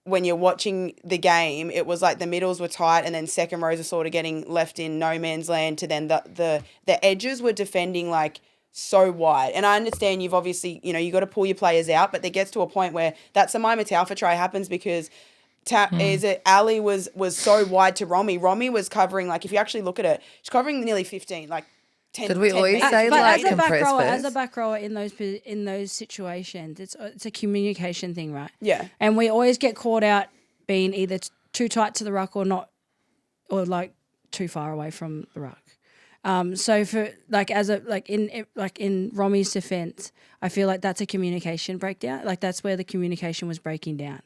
when you're watching the game, it was like the middles were tight and then second rows are sort of getting left in no man's land to then the edges were defending like so wide. And I understand you've obviously, you got to pull your players out, but there gets to a point where that's a Maima Taufa try happens because Ali was so wide to Romy. Romy was covering, like, if you actually look at it, she's covering nearly 15, like 10. Did we 10 always meters. say, But like, as a back compress rower, first? in those situations, it's a communication thing, right? Yeah. And we always get caught out being either too tight to the ruck or not, or like too far away from the ruck. So for in Romy's defense, I feel like that's a communication breakdown. Like that's where the communication was breaking down,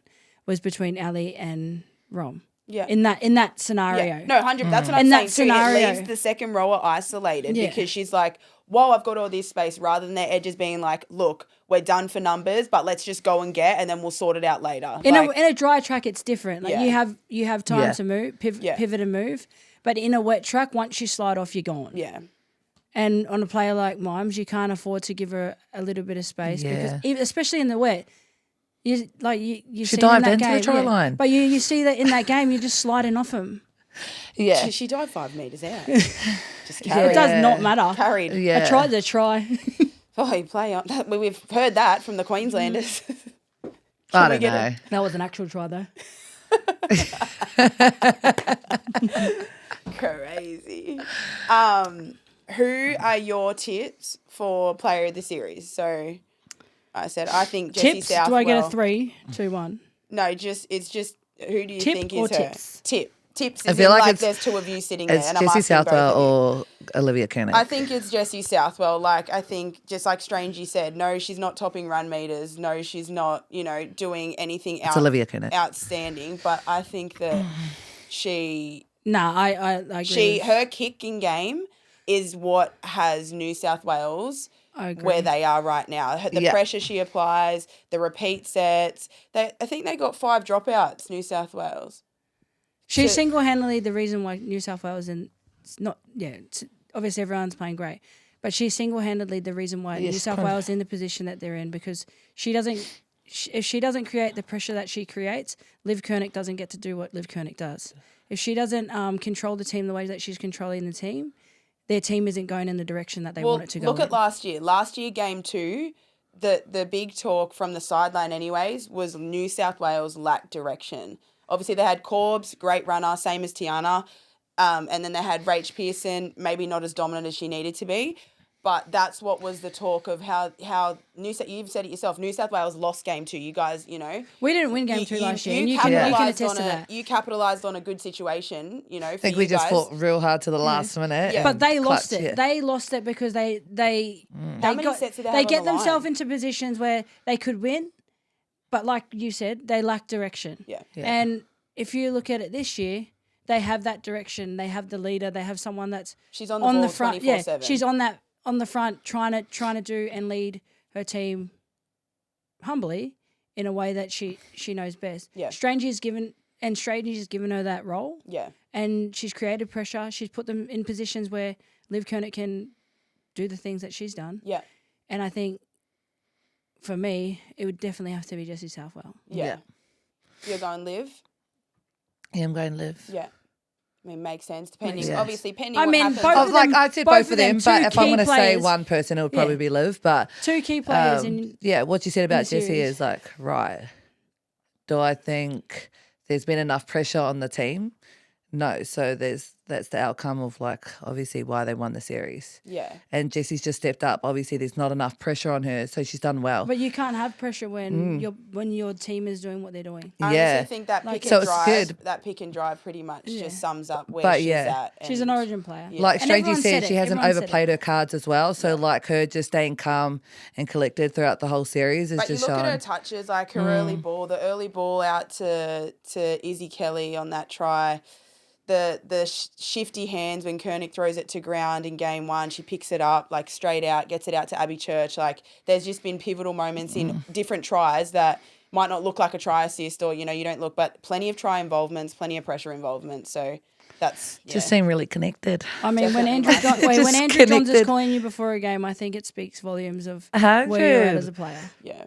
was between Ali and Rom. Yeah. In that scenario. Yeah. No, 100. That's what I'm In saying that too. It scenario. leaves the second rower isolated Yeah. because she's like, whoa, I've got all this space, rather than their edges being like, look, we're done for numbers, but let's just go and get, and then we'll sort it out later. In a dry track, it's different. Like Yeah. you have time Yeah. to move, Yeah. pivot and move. But in a wet track, once you slide off, you're gone. Yeah. And on a player like Mimes, you can't afford to give her a little bit of space Yeah. because especially in the wet, you She see dived in that into the game, try line. But you see that in that game, you're just sliding off him. Yeah. She dived 5 meters out. Just carried. It does not matter. Carried. Yeah. I tried to try. Oh, you play on. We've heard that from the Queenslanders. I we don't get know. That was an actual try though. Crazy. Who are your tips for player of the series? So I said I think Jessie Tips? Southwell. Do I get a 3, 2, 1? No, it's just who do you Tip think or is her? tips? Tips. I Is feel in, like like it's- there's two of you sitting there, It's and I'm Jessie asking both Southwell of you. or Olivia Kernick. I think it's Jessie Southwell. Like, I think, just like Strangey said, no, she's not topping run meters. No, she's not, doing anything It's Olivia Kernick. outstanding. But I think that she Nah, I agree. her kicking game is what has New South Wales I agree. where they are right now. The Yeah. pressure she applies, the repeat sets. I think they got 5 dropouts, New South Wales. She's to- single-handedly the reason why New South Wales obviously everyone's playing great, but she's single-handedly the reason why New Yes, South correct. Wales is in the position that they're in because if she doesn't create the pressure that she creates, Liv Kernick doesn't get to do what Liv Kernick does. If she doesn't control the team the way that she's controlling the team, their team isn't going in the direction that they want it to go. Look at in. last year. Last year, game 2, the big talk from the sideline anyways was New South Wales lacked direction. Obviously, they had Corbs, great runner, same as Tiana. And then they had Rach Pearson, maybe not as dominant as she needed to be. But that's what was the talk of how you've said it yourself, New South Wales lost game 2. You guys, We didn't win game 2 last year, and you can capitalised attest on to that. You capalised on a good situation, I think we just fought real hard to the last minute. Yeah. and But they lost clutched, it. yeah. They lost it because they How many sets did they have on get the themselves line? into positions where they could win, but like you said, they lack direction. Yeah. Yeah. And if you look at it this year, they have that direction. They have the leader. They have someone that's She's on the ball front. 24/7. She's on on the front trying to do and lead her team humbly in a way that she knows best. Yeah. Strange has given her that role. Yeah. And she's created pressure. She's put them in positions where Liv Kernick can do the things that she's done. Yeah. And I think for me, it would definitely have to be Jessie Southwell. Yeah. You're going Liv? Yeah, I'm going Liv. Yeah. I mean, makes sense. Depending, Yes. obviously, pending I what mean, happens. both of them- I'd say both both of of them, them, but two if I'm key going to say players. one person, it would probably be Liv. But Two key players in what you said about the Jessie series. is like, right. Do I think there's been enough pressure on the team? No. So that's the outcome of like obviously why they won the series. Yeah. And Jessie's just stepped up. Obviously there's not enough pressure on her, so she's done well. But you can't have pressure when your team is doing what they're doing. I Yeah. honestly think that pick So and it's drive, good. that pick and drive pretty much just sums up where But she's yeah. at. She's an and- origin player. Like And Strangey everyone said, said she it. hasn't Everyone said overplayed her cards as well. So like her just staying calm and collected throughout the whole series is But you just look shown. at her touches, like her early ball, the early ball out to Izzy Kelly on that try, the shifty hands when Kernick throws it to ground in game one, she picks it up like straight out, gets it out to Abby Church. Like there's just been pivotal moments in different tries that might not look like a try assist or, you don't look, but plenty of try involvements, plenty of pressure involvement. So that's Just seem really connected. I mean, when Definitely. Andrew, when Andrew Johns is Disconnected. calling you before a game, I think it speaks volumes of where you're at as a player. yeah.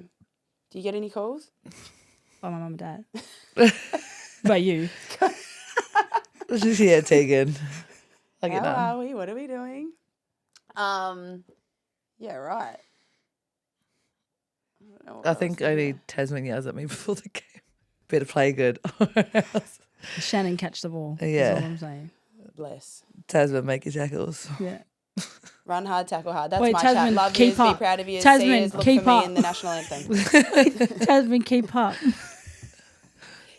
Do you get any calls? By my mum and dad. By you. Yeah, Tegan. I'll get How done. are we? What are we doing? Yeah, right. don't know what I else think to do. only Tasman yells at me before the game. Better play good. Shannon catch the ball. Yeah. That's all I'm saying. Bless. Tasman, make your jackals. Yeah. Run hard, tackle hard. That's Wait, my Tasman, chat. Love keep yous, be up. proud of you. Tasman, See yous, look keep for me up. in the national anthem. Tasman, keep up.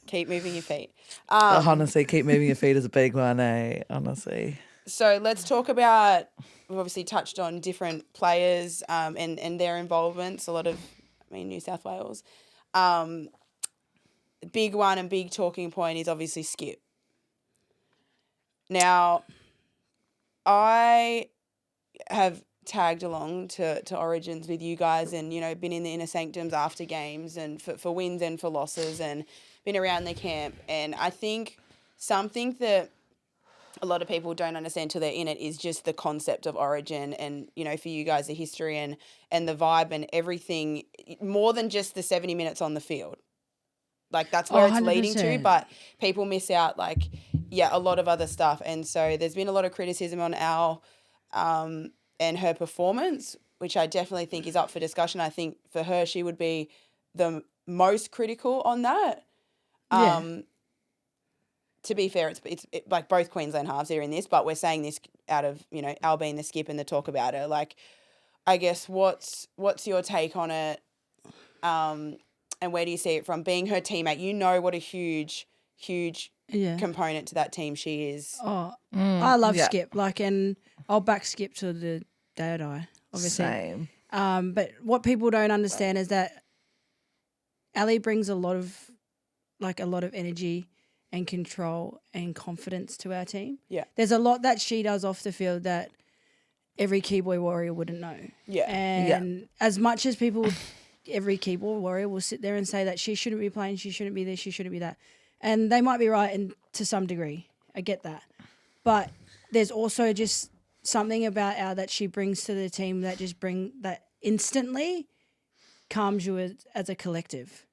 Keep moving your feet. Honestly, keep moving your feet is a big one, eh? Honestly. So let's talk about, we've obviously touched on different players and their involvements, a lot of, New South Wales. Big one and big talking point is obviously Skip. Now, I have tagged along to Origins with you guys and, been in the inner sanctums after games and for wins and for losses and been around the camp. And I think something that a lot of people don't understand till they're in it is just the concept of Origin and, for you guys, the history and the vibe and everything, more than just the 70 minutes on the field. Like, that's where it's leading to, 100%. but people miss out, a lot of other stuff. And so there's been a lot of criticism on Al and her performance, which I definitely think is up for discussion. I think for her, she would be the most critical on that. Yeah. To be fair, it's like both Queensland halves are in this, but we're saying this out of, Al being the skip and the talk about her. Like, I guess what's your take on it? And where do you see it from? Being her teammate, what a huge component to that team she is. Oh, I love yeah. Skip. And I'll back Skip to the day I die, obviously. Same. But what people don't understand is that Ali brings a lot of energy and control and confidence to our team. Yeah. There's a lot that she does off the field that every keyboard warrior wouldn't know. Yeah. And as much as every keyboard warrior will sit there and say that she shouldn't be playing, she shouldn't be this, she shouldn't be that. And they might be right to some degree. I get that. But there's also just something about Al that she brings to the team that instantly calms you as a collective.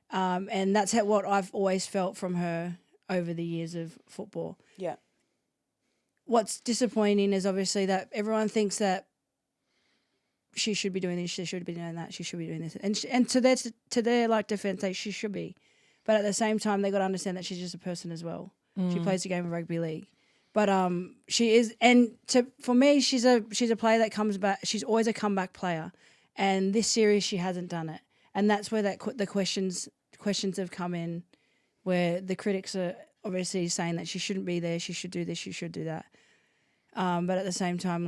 And that's what I've always felt from her over the years of football. Yeah. What's Disappointing is obviously that everyone thinks that she should be doing this, she should be doing that, she should be doing this. And to their defense, she should be. But at the same time, they got to understand that she's just a person as well. She plays the game of rugby league. But she is, and for me, she's a player that comes back. She's always a comeback player. And this series, she hasn't done it. And that's where the questions have come in, where the critics are obviously saying that she shouldn't be there, she should do this, she should do that. But at the same time,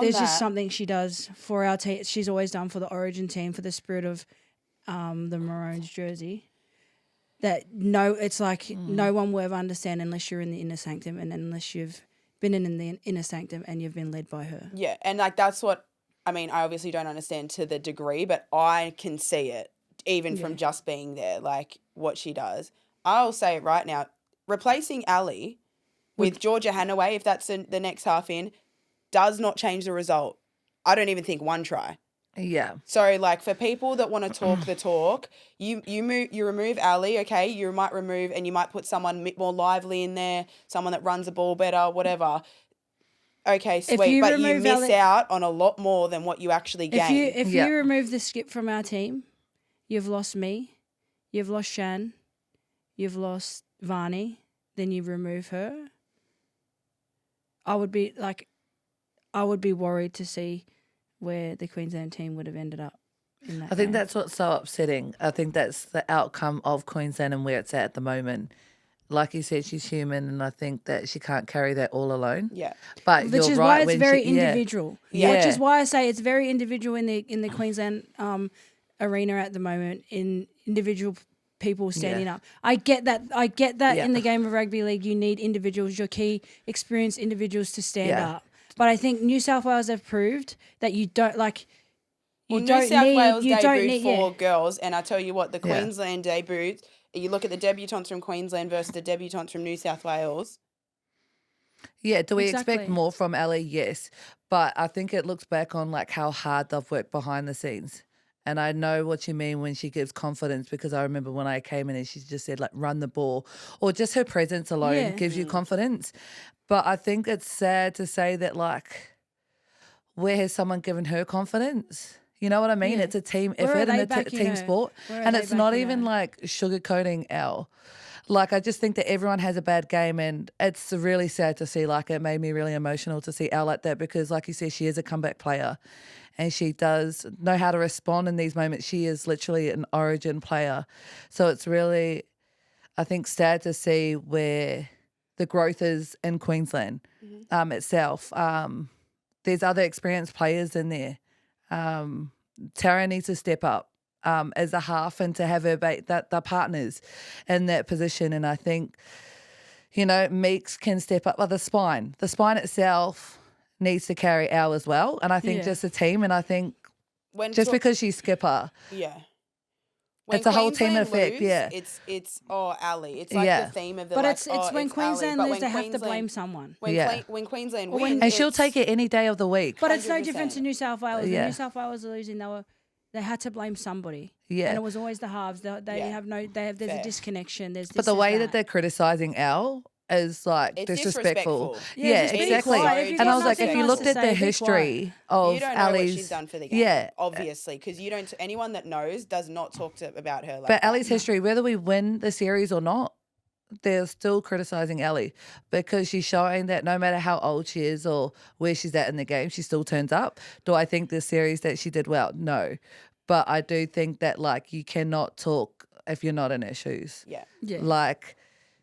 there's just something she does for our team. She's always done for the Origin team, for the spirit of the Maroons jersey. That no one will ever understand unless you're in the inner sanctum and unless you've been in the inner sanctum and you've been led by her. Yeah, and like that's what I mean. I obviously don't understand to the degree, but I can see it even from just being there, like what she does. I'll say it right now: replacing Ali with Georgia Hannaway, if that's the next half in, does not change the result. I don't even think one try. Yeah. So, like, for people that want to talk the talk, you remove Ali, okay? You might remove and you might put someone more lively in there, someone that runs the ball better, whatever. Okay, sweet, but you miss out on a lot more than what you actually gain. If you remove the skip from our team, you've lost me, you've lost Shan, you've lost Varney, then you remove her. I would be worried to see where the Queensland team would have ended up in that I think game. that's what's so upsetting. I think that's the outcome of Queensland and where it's at the moment. Like you said, she's human, and I think that she can't carry that all alone. Yeah. But Which you're is right. why it's very individual. Yeah. Which is why I say it's very individual in the Queensland arena at the moment, in individual people standing up. I get that in the game of rugby league you need individuals, your key experienced individuals to stand up. But I think New South Wales have proved that you don't like. New South Wales debuted 4 girls, and I tell you what, the Queensland debuts. You look at the debutantes from Queensland versus the debutantes from New South Wales. Yeah, do we expect more from Ali? Yes. But I think it looks back on like how hard they've worked behind the scenes. And I know what you mean when she gives confidence, because I remember when I came in and she just said like run the ball, or just her presence alone gives you confidence. But I think it's sad to say that like where has someone given her confidence? You know what I mean? It's a team effort and a team sport. And it's not even like sugarcoating Elle. Like, I just think that everyone has a bad game, and it's really sad to see. Like, it made me really emotional to see Elle like that, because like you said, she is a comeback player and she does know how to respond in these moments. She is literally an origin player. So it's really, I think, sad to see where the growth is in Queensland itself. There's other experienced players in there. Tara needs to step up as a half, and to have her the partners in that position. And I think, you know, Meeks can step up. Well, the spine itself needs to carry Elle as well. And I think just a team. And I think because she's skipper, when it's a whole team effect. It's Ali. It's like the theme of the. But like, it's when Queensland lose, they have to blame someone. When Queensland wins, and she'll take it any day of the week. But it's no different to New South Wales. When New South Wales are losing, they had to blame somebody. Yeah, and it was always the halves. There's a disconnection. But the way that they're criticising Elle is like it's disrespectful. Yeah, exactly. And I was like, if you looked at the history of you don't know Ali's, what she's done for the game, obviously, because you don't. Anyone that knows does not talk about her. Like but Ali's history, whether we win the series or not, they're still criticising Ali, because she's showing that no matter how old she is or where she's at in the game, she still turns up. Do I think this series that she did well? No. But I do think that, like, you cannot talk if you're not in her shoes. Yeah. Like,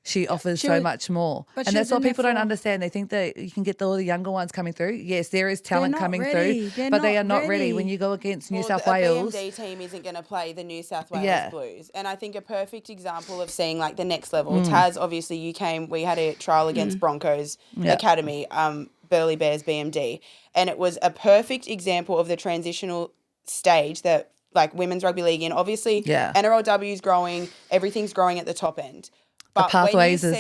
she offers so much more. And that's what people don't understand. They think that you can get all the younger ones coming through. Yes, there is talent coming through, but they are not ready. When you go against New South Wales. The BMD team isn't going to play the New South Wales Blues. And I think a perfect example of seeing, like, the next level. Taz, obviously, we had a trial against Broncos Academy, Burleigh Bears BMD. And it was a perfect example of the transitional stage that, like, women's rugby league in. Obviously, NRLW is growing. Everything's growing at the top end. But the pathways is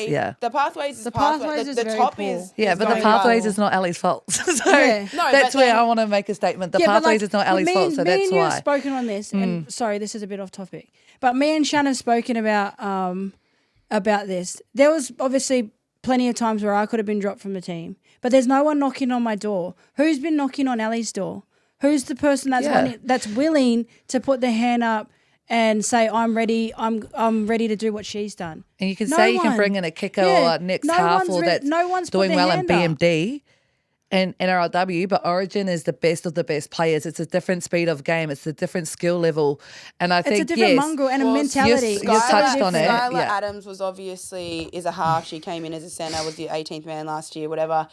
the pathways is the top poor. is but the pathways is not Ali's fault. So that's where I want to make a statement. The pathways is not Ali's fault, so that's why. Me and you have spoken on this, and sorry, this is a bit off topic, but me and Shan have spoken about this. There was obviously plenty of times where I could have been dropped from the team, but there's no one knocking on my door. Who's been knocking on Ali's door? Who's the person that's willing to put their hand up and say, I'm ready to do what she's done? And you can you can bring in a kicker or next half, or that's doing well in BMD and NRLW, but Origin is the best of the best players. It's a different speed of game. It's a different skill level. And I think, it's a different mongrel and a mentality. You touched on it. Skylar Adams is a half. She came in as a centre, was the 18th man last year, whatever.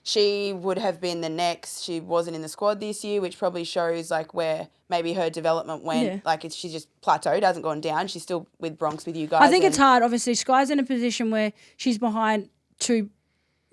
She would have been the next. She wasn't in the squad this year, which probably shows like where maybe her development went. Yeah. Like she's just plateaued, hasn't gone down. She's still with Bronx with you guys. I think it's hard. Obviously, Sky's in a position where she's behind two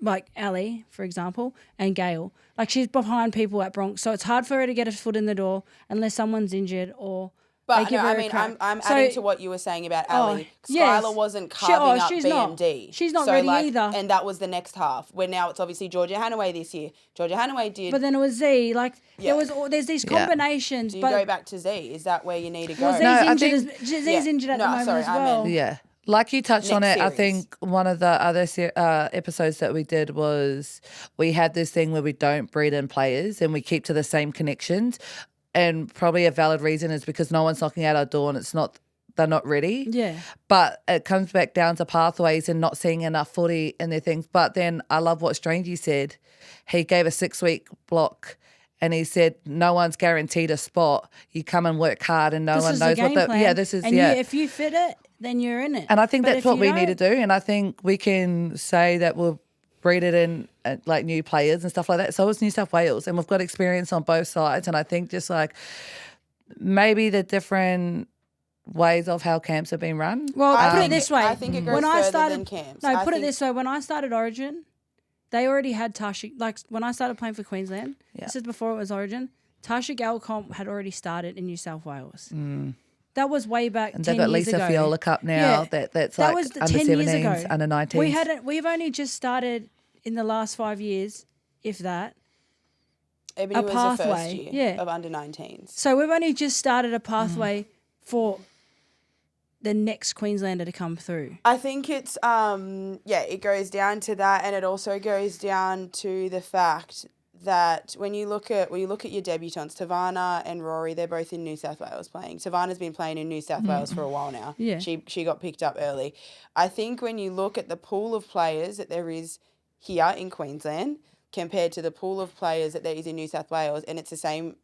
like Ali, for example, and Gail. Like she's behind people at Bronx, so it's hard for her to get a foot in the door unless someone's injured or. But they give no, her I a mean, crack. I'm So- adding to what you were saying about Ali. yes. Skylar wasn't carving up she's BMD. not. She's not ready either. And that was the next half. Where now it's obviously Georgia Hanaway this year. Georgia Hanaway did. But then it was Z. Like there's these combinations. Do you but go back to Z? Is that where you need to go? Z's No, I injured. think- Z's injured at the moment as well. Yeah. Like you touched on it, Next I series. think one of the other episodes that we did was we had this thing where we don't breed in players and we keep to the same connections. And probably a valid reason is because no one's knocking at our door and they're not ready. Yeah. But it comes back down to pathways and not seeing enough footy in their things. But then I love what Strange said. He gave a 6-week block. And he said, no one's guaranteed a spot. You come and work hard and no one knows what the... plan. Yeah, this is... And if you fit it, then you're in it. And I think But that's if what you we need to don't- do. And I think we can say that we'll breed it in like new players and stuff like that. So is New South Wales. And we've got experience on both sides. And I think just like maybe the different ways of how camps have been run. Well, I put it think this way. I think it goes further than camps. No, I put it think- this way. When I started Origin, they already had Tasha. Like when I started playing for Queensland, this is before it was Origin. Tasha Gale comp had already started in New South Wales. That was way back. And 10 they've got years Lisa ago. Fiola Cup now. Yeah. That's That like was under 10 years 17s, ago. under 19s. We've only just started in the last 5 years, if that. Ebony a was the first pathway, year yeah. of under 19s. So we've only just started a pathway for the next Queenslander to come through. I think it's it goes down to that, and it also goes down to the fact that when you look at your debutants, Tavana and Rory, they're both in New South Wales playing. Tavana's been playing in New South Wales for a while now. Yeah. She got picked up early. I think when you look at the pool of players that there is here in Queensland compared to the pool of players that there is in New South Wales, and it's the same,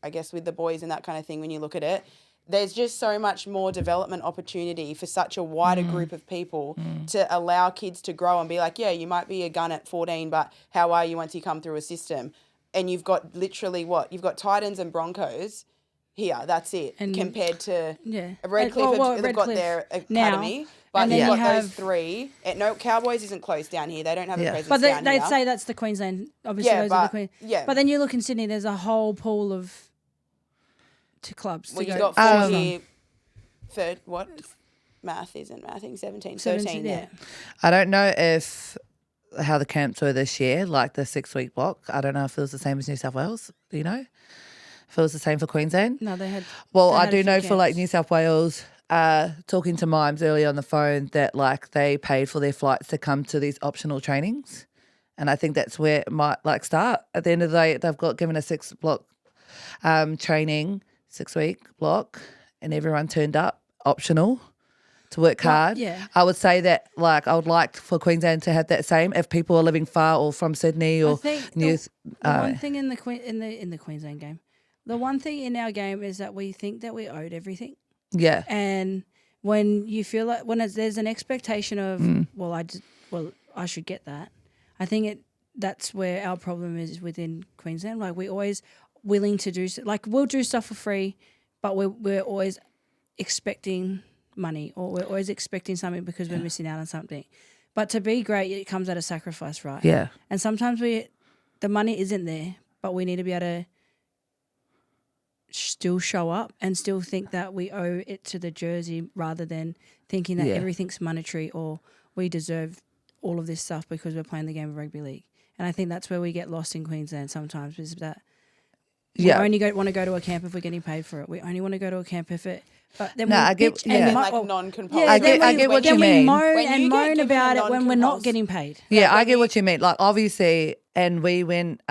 I guess with the boys and that kind of thing when you look at it, there's just so much more development opportunity for such a wider group of people to allow kids to grow and be like, yeah, you might be a gun at 14, but how are you once you come through a system? And you've got literally you've got Titans and Broncos here. That's it. And compared to Yeah. Redcliffe, they've got their academy. Now, But and then you've you got those have- three. No, Cowboys isn't close down here. They don't have a presence But down they'd here. say that's the Queensland. Obviously, Yeah, those are the but- Queen. yeah. But then you look in Sydney, there's a whole pool of clubs. Well, to you've go. got 40, third, what? Math isn't mathing, 17, 13 yeah. there. I don't know how the camps were this year, like the 6-week block. I don't know if it was the same as New South Wales. Do you know? If it was the same for Queensland? No, they had. Well, they I had a do few know for like camps. New South Wales, talking to Mimes earlier on the phone that like they paid for their flights to come to these optional trainings. And I think that's where it might like start. At the end of the day, they've got given a 6-block training, 6-week block, and everyone turned up optional to work hard. yeah. I would say that like I would like for Queensland to have that same if people are living far or from Sydney I or think New. the one thing in the Queensland game, the one thing in our game is that we think that we owed everything, yeah. and when you feel like there's an expectation of I should get that. I think that's where our problem is within Queensland. Like we're always willing to do like we'll do stuff for free, but we're always expecting money or we're always expecting something because we're missing out on something. But to be great, it comes at a sacrifice, right? Yeah. And sometimes the money isn't there, but we need to be able to still show up and still think that we owe it to the jersey rather than thinking that everything's monetary or we deserve all of this stuff because we're playing the game of rugby league. And I think that's where we get lost in Queensland sometimes is that we only want to go to a camp if we're getting paid for it. We only want to go to a camp if it... But then No, we I get- bitch yeah. and And mo- like non-compulsory. yeah, I get what you then we mean. moan When and you get moan given about a it when we're not non-compuls- getting paid. Yeah, I when get you- what you mean. Like obviously, and we went,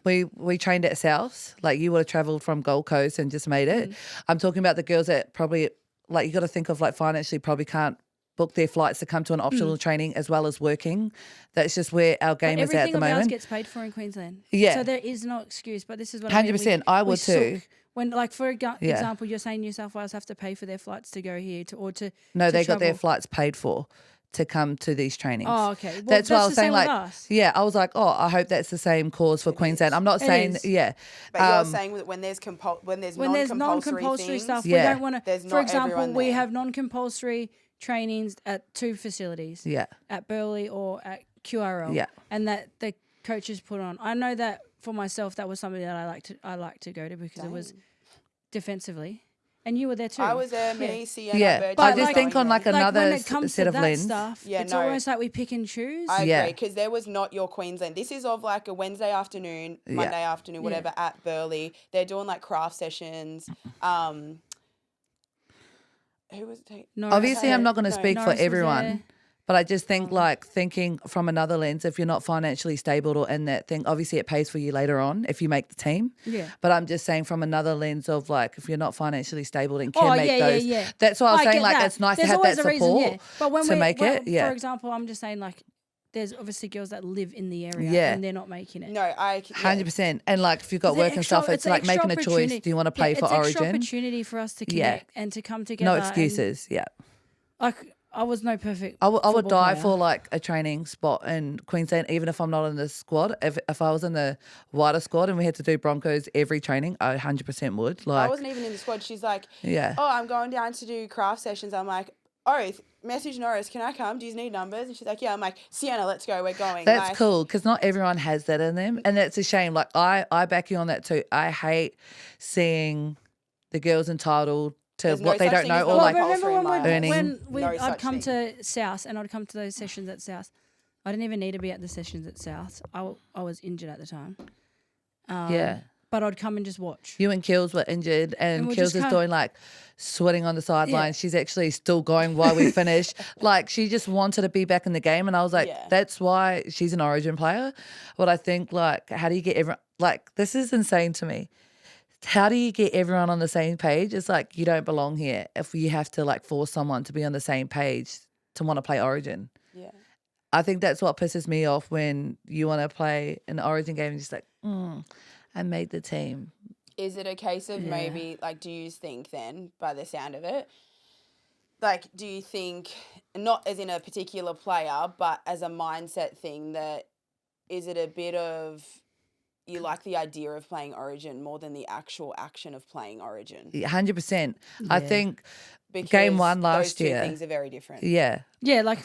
we trained at South. Like you would have travelled from Gold Coast and just made it. I'm talking about the girls that probably, like you got to think of like financially probably can't book their flights to come to an optional training as well as working. That's just where our game is at Everything the of ours moment. gets paid for in Queensland. Yeah. So there is no excuse. But this is what I mean. 100%. I would too. When, like, for example, you're saying New South Wales have to pay for their flights to go here to No, to they got their travel. flights paid for to come to these trainings. Oh, okay. Well, that's why I was the saying same with like, us. yeah, I was like, oh, I hope that's the same cause for Queensland. I'm not It saying, is. yeah. But you're saying that when there's non-compulsory non-compulsory things, stuff, Yeah. we don't want to. There's For not example, everyone we there. have non-compulsory trainings at 2 facilities. Yeah. At Burleigh or at QRL. Yeah. And that the coaches put on. I know that for myself, that was something that I like to go to because it was defensively. And you were there too. I was there, me, Sienna, Yeah, Bird, I But just like- think on like when another it comes set to of that lens. stuff, Yeah, it's no. almost like we pick and choose. I Yeah. agree, because there was not your Queensland. This is of like a Wednesday afternoon, Monday afternoon, whatever, at Burleigh. They're doing like craft sessions. Who was it? Norris Obviously, was I'm not there. going to speak for Norris was everyone. there. But I just think like thinking from another lens, if you're not financially stable or in that thing, obviously it pays for you later on if you make the team. Yeah. But I'm just saying from another lens of like if you're not financially stable and can Oh, make those. yeah. That's why I was I saying get like that. it's nice There's to have always that a reason, support yeah. But when to make it. Yeah. For example, I'm just saying like there's obviously girls that live in the area Yeah. and they're not making it. No, I 100%. And like if you've got It's work an and extra- stuff, it's an like extra making a choice. opportunity. Do you want to play for it's extra Origin? opportunity for us to Yeah. connect and to come together. No and, excuses. Yeah. like I was no perfect. I would football die player. for like a training spot in Queensland, even if I'm not in the squad. If I was in the wider squad and we had to do Broncos every training, I 100% would. Like, I wasn't even in the squad. She's like, yeah. oh, I'm going down to do craft sessions. I'm like, Oath, message Norris, can I come? Do you need numbers? And she's like, yeah. I'm like, Sienna, let's go. We're going. That's like, cool because not everyone has that in them, and that's a shame. Like I back you on that too. I hate seeing the girls entitled to There's no what they such don't thing know as or no like remember earning. when No I'd such come thing. to South and I'd come to those sessions at South. I didn't even need to be at the sessions at South. I was injured at the time. Yeah. But I'd come and just watch. You and Kills were injured, and we Kills just is doing like sweating on the sideline. Yeah. She's actually still going while we finish. Like she just wanted to be back in the game, and I was like, Yeah. that's why she's an Origin player. But I think like, how do you get everyone? Like this is insane to me. How do you get everyone on the same page? It's like you don't belong here if you have to like force someone to be on the same page to want to play Origin. Yeah. I think that's what pisses me off when you want to play an Origin game and just like, I made the team. Is it a case of maybe, like, do you think then, by the sound of it, like, do you think, not as in a particular player, but as a mindset thing, that is it a bit of you like the idea of playing Origin more than the actual action of playing Origin? 100%. I think Because game one those last two year. things are very different. Yeah. Yeah, like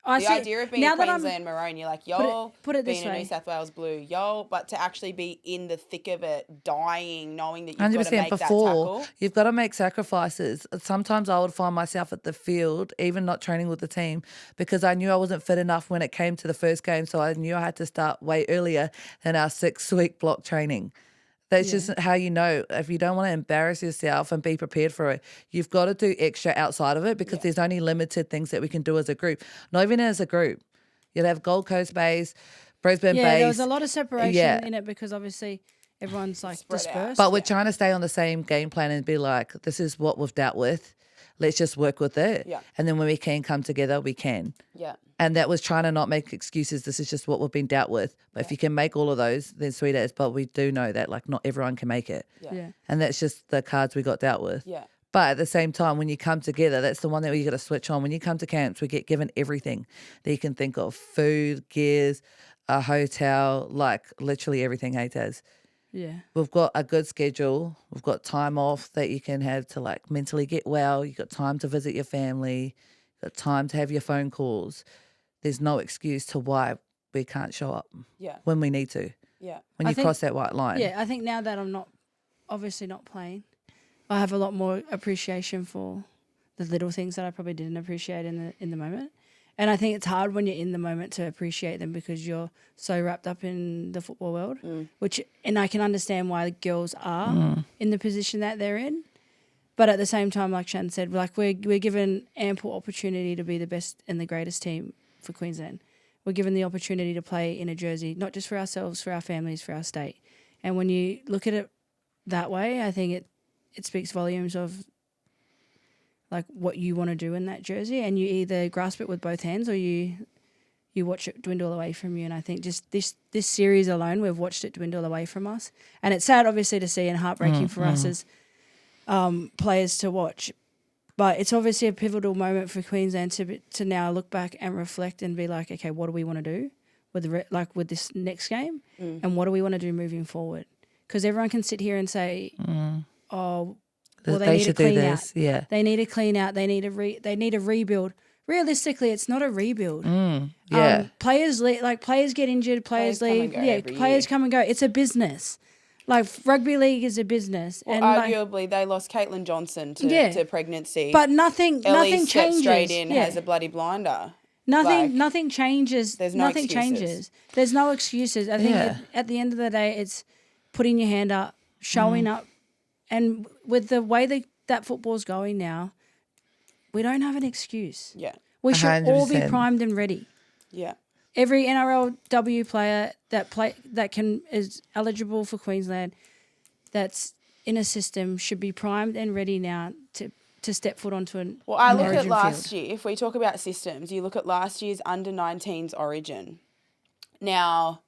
I The see idea of being now a that I'm Queensland Maroon, you're like, yo, put it being this a way. New South Wales Blue, yo, but to actually be in the thick of it, dying, knowing that you've got to make that tackle. You've got to make sacrifices. Sometimes I would find myself at the field, even not training with the team, because I knew I wasn't fit enough when it came to the first game. So I knew I had to start way earlier than our 6-week block training. That's just how you know. If you don't want to embarrass yourself and be prepared for it, you've got to do extra outside of it because there's only limited things that we can do as a group. Not even as a group. You'd have Gold Coast base, Brisbane base. there was a lot of separation in it because obviously everyone's like Spread out. dispersed. But we're trying to stay on the same game plan and be like, this is what we've dealt with. Let's just work with it. Yeah. And then when we can come together, we can. Yeah. And that was trying to not make excuses. This is just what we've been dealt with. But if you can make all of those, then sweet as. But we do know that like not everyone can make it. yeah. And that's just the cards we got dealt with. Yeah. But at the same time, when you come together, that's the one that you got to switch on. When you come to camps, we get given everything that you can think of: food, gears, a hotel, like literally everything. Hey, Taz. Yeah. We've got a good schedule. We've got time off that you can have to like mentally get well. You've got time to visit your family. You've got time to have your phone calls. There's no excuse to why we can't show up Yeah. when we need to. Yeah. When I you think- cross that white line. Yeah, I think now that I'm obviously not playing, I have a lot more appreciation for the little things that I probably didn't appreciate in the moment. And I think it's hard when you're in the moment to appreciate them because you're so wrapped up in the football world, and I can understand why the girls are in the position that they're in. But at the same time, like Shan said, like we're given ample opportunity to be the best and the greatest team for Queensland. We're given the opportunity to play in a jersey, not just for ourselves, for our families, for our state. And when you look at it that way, I think it speaks volumes of like what you want to do in that jersey, and you either grasp it with both hands or you watch it dwindle away from you. And I think just this series alone, we've watched it dwindle away from us. And it's sad, obviously, to see and heartbreaking for us as players to watch. But it's obviously a pivotal moment for Queensland to now look back and reflect and be like, okay, what do we want to do with this next game, and what do we want to do moving forward? Because everyone can sit here and say, oh, well, they need to should do clean this. out. Yeah. They need to clean out. They need to rebuild. realistically, it's not a rebuild. Players get injured, players leave. Players come and go. It's a business. Like rugby league is a business, well, and arguably they lost Caitlin Johnson to pregnancy. But nothing changes. Straight in has a bloody blinder. Nothing changes. There's no nothing excuses. changes. There's no excuses. I think at the end of the day, it's putting your hand up, showing up, and with the way that football's going now, we don't have an excuse. Yeah, we should 100%. all be primed and ready. Yeah. Every NRLW player that is eligible for Queensland, that's in a system, should be primed and ready now to step foot onto an Well, I look at Origin last field. year. If we talk about systems, you look at last year's under-19s Origin. Now,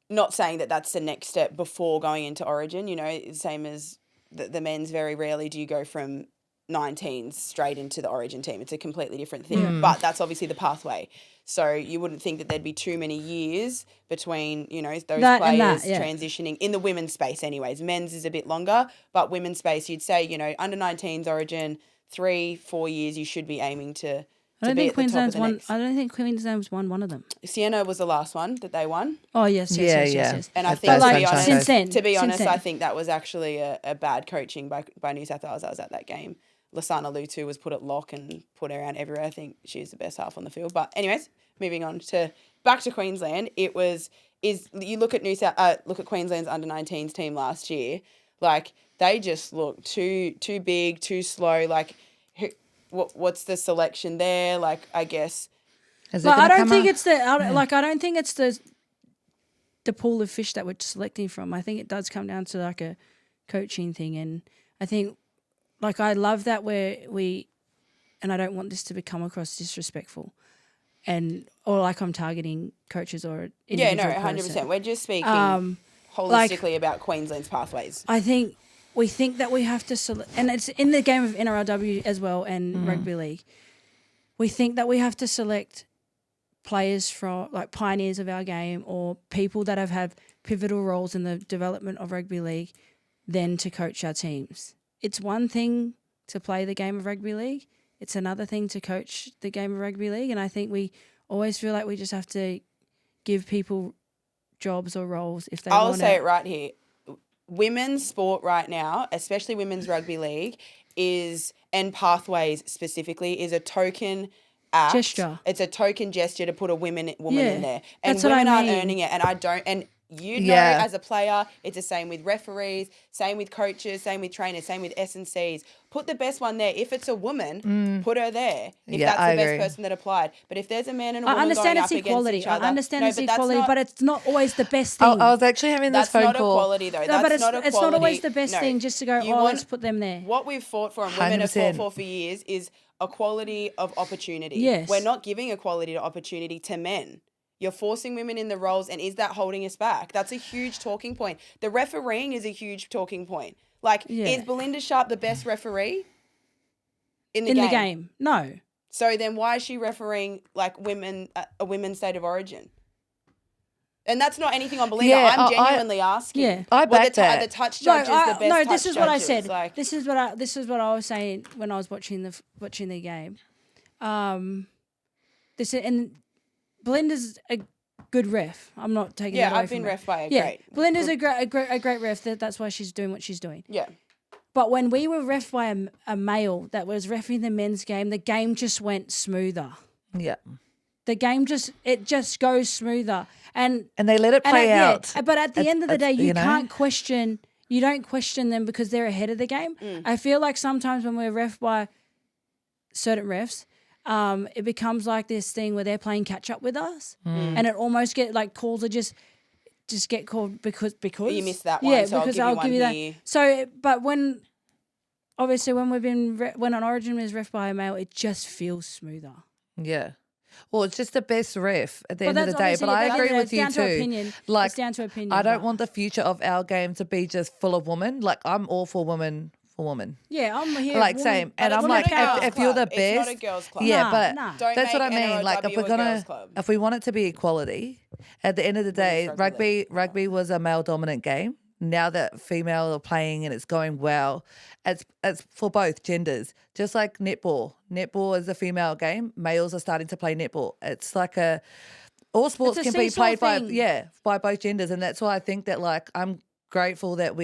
not saying that that's the next step before going into Origin. You know, same as the men's. Very rarely do you go from 19s straight into the Origin team. It's a completely different thing. But that's obviously the pathway. So you wouldn't think that there'd be too many years between, you know, those players transitioning in the women's space anyways. Men's is a bit longer, but women's space, you'd say, you know, under 19s Origin, 3-4 years you should be aiming to be at the top of the next. I don't think Queensland's won one of them. Sienna was the last one that they won. Oh, yes. And I That's think, fantastic. to be honest, I think that was actually a bad coaching by New South Wales. I was at that game. Lasana Lutu was put at lock and put around everywhere. I think she's the best half on the field. But anyways, moving on back to Queensland, you look at Queensland's under-19s team last year, like they just look too big, too slow. Like, what's the selection there? Like, I guess. I don't think it's the pool of fish that we're selecting from. I think it does come down to like a coaching thing, and I think. Like, I love that and I don't want this to become across disrespectful or like I'm targeting coaches or individual 100%. We're just speaking holistically about Queensland's pathways. I think we think that we have to select, and it's in the game of NRLW as well and rugby league. We think that we have to select players from like pioneers of our game or people that have had pivotal roles in the development of rugby league then to coach our teams. It's one thing to play the game of rugby league. It's another thing to coach the game of rugby league. And I think we always feel like we just have to give people jobs or roles if they want it. I'll say it right here. Women's sport right now, especially women's rugby league, and pathways specifically, is a token act. Gesture. It's a token gesture to put a woman in there. And that's women what I aren't mean. earning it. And you know, as a player, it's the same with referees, same with coaches, same with trainers, same with S&Cs. Put the best one there. If it's a woman, put her there. If that's the best person that applied. But if there's a man and a woman going up against each other, I understand it's equality, but it's not always the best thing. I was actually having this phone call. That's not equality, though. No, but it's not always the best thing just to go, let's put them there. What we've fought for and women have fought for years is equality of opportunity. Yes. We're not giving equality to opportunity to men. You're forcing women in the roles, and is that holding us back? That's a huge talking point. The refereeing is a huge talking point. Like, is Belinda Sharp the best referee in the game? No. So then why is she refereeing, like, a women's state of origin? And that's not anything on Belinda. I'm genuinely asking. Yeah. I back that. The touch judges the best touch this is what I judges? said. Like, this is what I was saying when I was watching the game. And Belinda's a good ref. I'm not taking that away I've been from her. ref by a great. Belinda's a great ref. That's why she's doing what she's doing. Yeah. But when we were ref by a male that was reffing the men's game, the game just went smoother. Yeah. The game just goes smoother. And they let it play out. But at the end of the day, you can't question. You don't question them because they're ahead of the game. I feel like sometimes when we're ref by certain refs, it becomes like this thing where they're playing catch up with us, and it almost get like calls are just get called because you missed that one. So because I'll give you that. So, but when when an Origin is ref by a male, it just feels smoother. Yeah. Well, it's just the best ref at the end of the day. Obviously, But I agree with you too. Like, it's down to opinion. I don't want the future of our game to be just full of women. Like, I'm all for women. Yeah, I'm here. Like, same. And I'm like, if you're the best. It's not a girls' club. Yeah, but Don't that's what I make mean. Like, if we want it to be equality, at the end of the day, rugby was a male dominant game. now that female are playing and it's going well, it's for both genders. Just like netball. Netball is a female game. Males are starting to play netball. It's like all sports It's a can be seesaw played thing. by both genders, and that's why I think that like I'm grateful that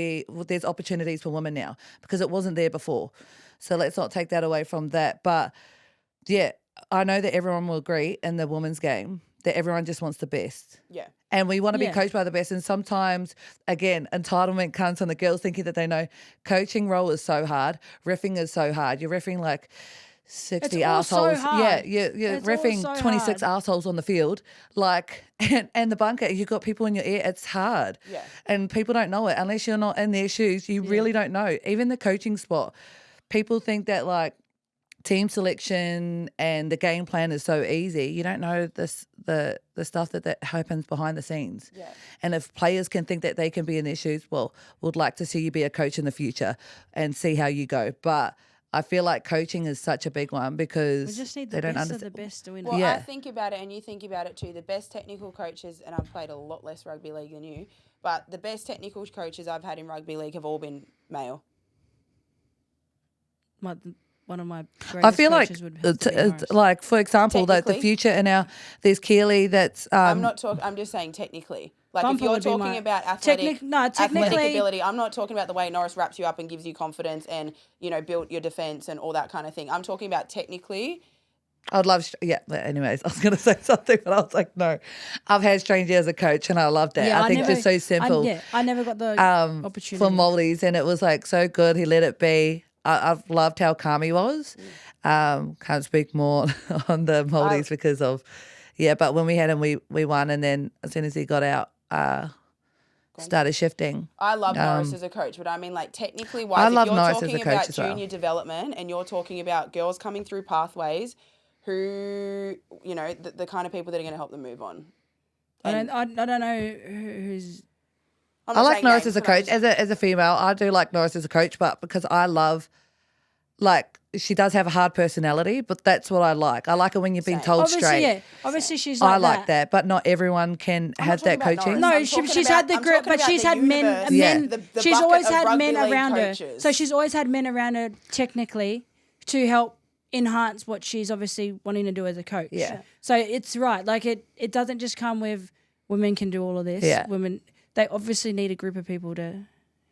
there's opportunities for women now because it wasn't there before. So let's not take that away from that. But yeah, I know that everyone will agree in the women's game that everyone just wants the best. Yeah. And we want to be Yeah. coached by the best. And sometimes, again, entitlement comes from the girls thinking that they know. Coaching role is so hard. Reffing is so hard. You're reffing like 60 It's all so assholes. hard. Yeah, you're It's all reffing so 26 hard. assholes on the field. Like, and the bunker, you've got people in your ear. It's hard. Yeah. And people don't know it. Unless you're not in their shoes, you really don't know. Even the coaching spot, people think that like, team selection and the game plan is so easy. You don't know the stuff that happens behind the scenes. Yeah. And if players can think that they can be in their shoes, well, we'd like to see you be a coach in the future and see how you go. But I feel like coaching is such a big one because We just need they the don't best of understand. the best doing it. Well, Yeah. I think about it, and you think about it too. The best technical coaches, and I've played a lot less rugby league than you, but the best technical coaches I've had in rugby league have all been male. One of my I greatest feel like, coaches would have to be Norris. like for example, that the Technically. future in there's Keely that's I'm not talking. I'm just saying technically. Like Compo if you're would be talking my- about athletic technically- athletic ability, I'm not talking about the way Norris wraps you up and gives you confidence and build your defense and all that kind of thing. I'm talking about technically. I'd love, but anyways, I was going to say something, but I was like, no. I've had Strange as a coach and I loved it. I think it's so simple. I never got the For opportunity. Maldives, and it was like so good. He let it be. I've loved how calm he was. Can't speak more on the Maldives because of, but when we had him, we won, and then as soon as he got out, started shifting. I love Norris as a coach, but I mean, like technically wise, I if love you're Norris as talking a coach about as well. junior development and you're talking about girls coming through pathways, who the kind of people that are going to help them move on. I don't know who's. I'm I not like saying Norris names, as a but I'm coach. just- As a female, I do like Norris as a coach, but because I love, like, she does have a hard personality, but that's what I like. I like it when you've been Same. told Obviously, straight. yeah. Obviously, she's like I like that, but not everyone can I'm have not talking that about coaching. Norris. No, I'm talking she's about- had the I'm grip, talking but about she's the had universe. Yeah. men. The She's bucket always of had rugby men league around her. coaches. So she's always had men around her technically to help enhance what she's obviously wanting to do as a coach. Yeah. So it's right. Like it doesn't just come with women can do all of this. Yeah. Women, they obviously need a group of people to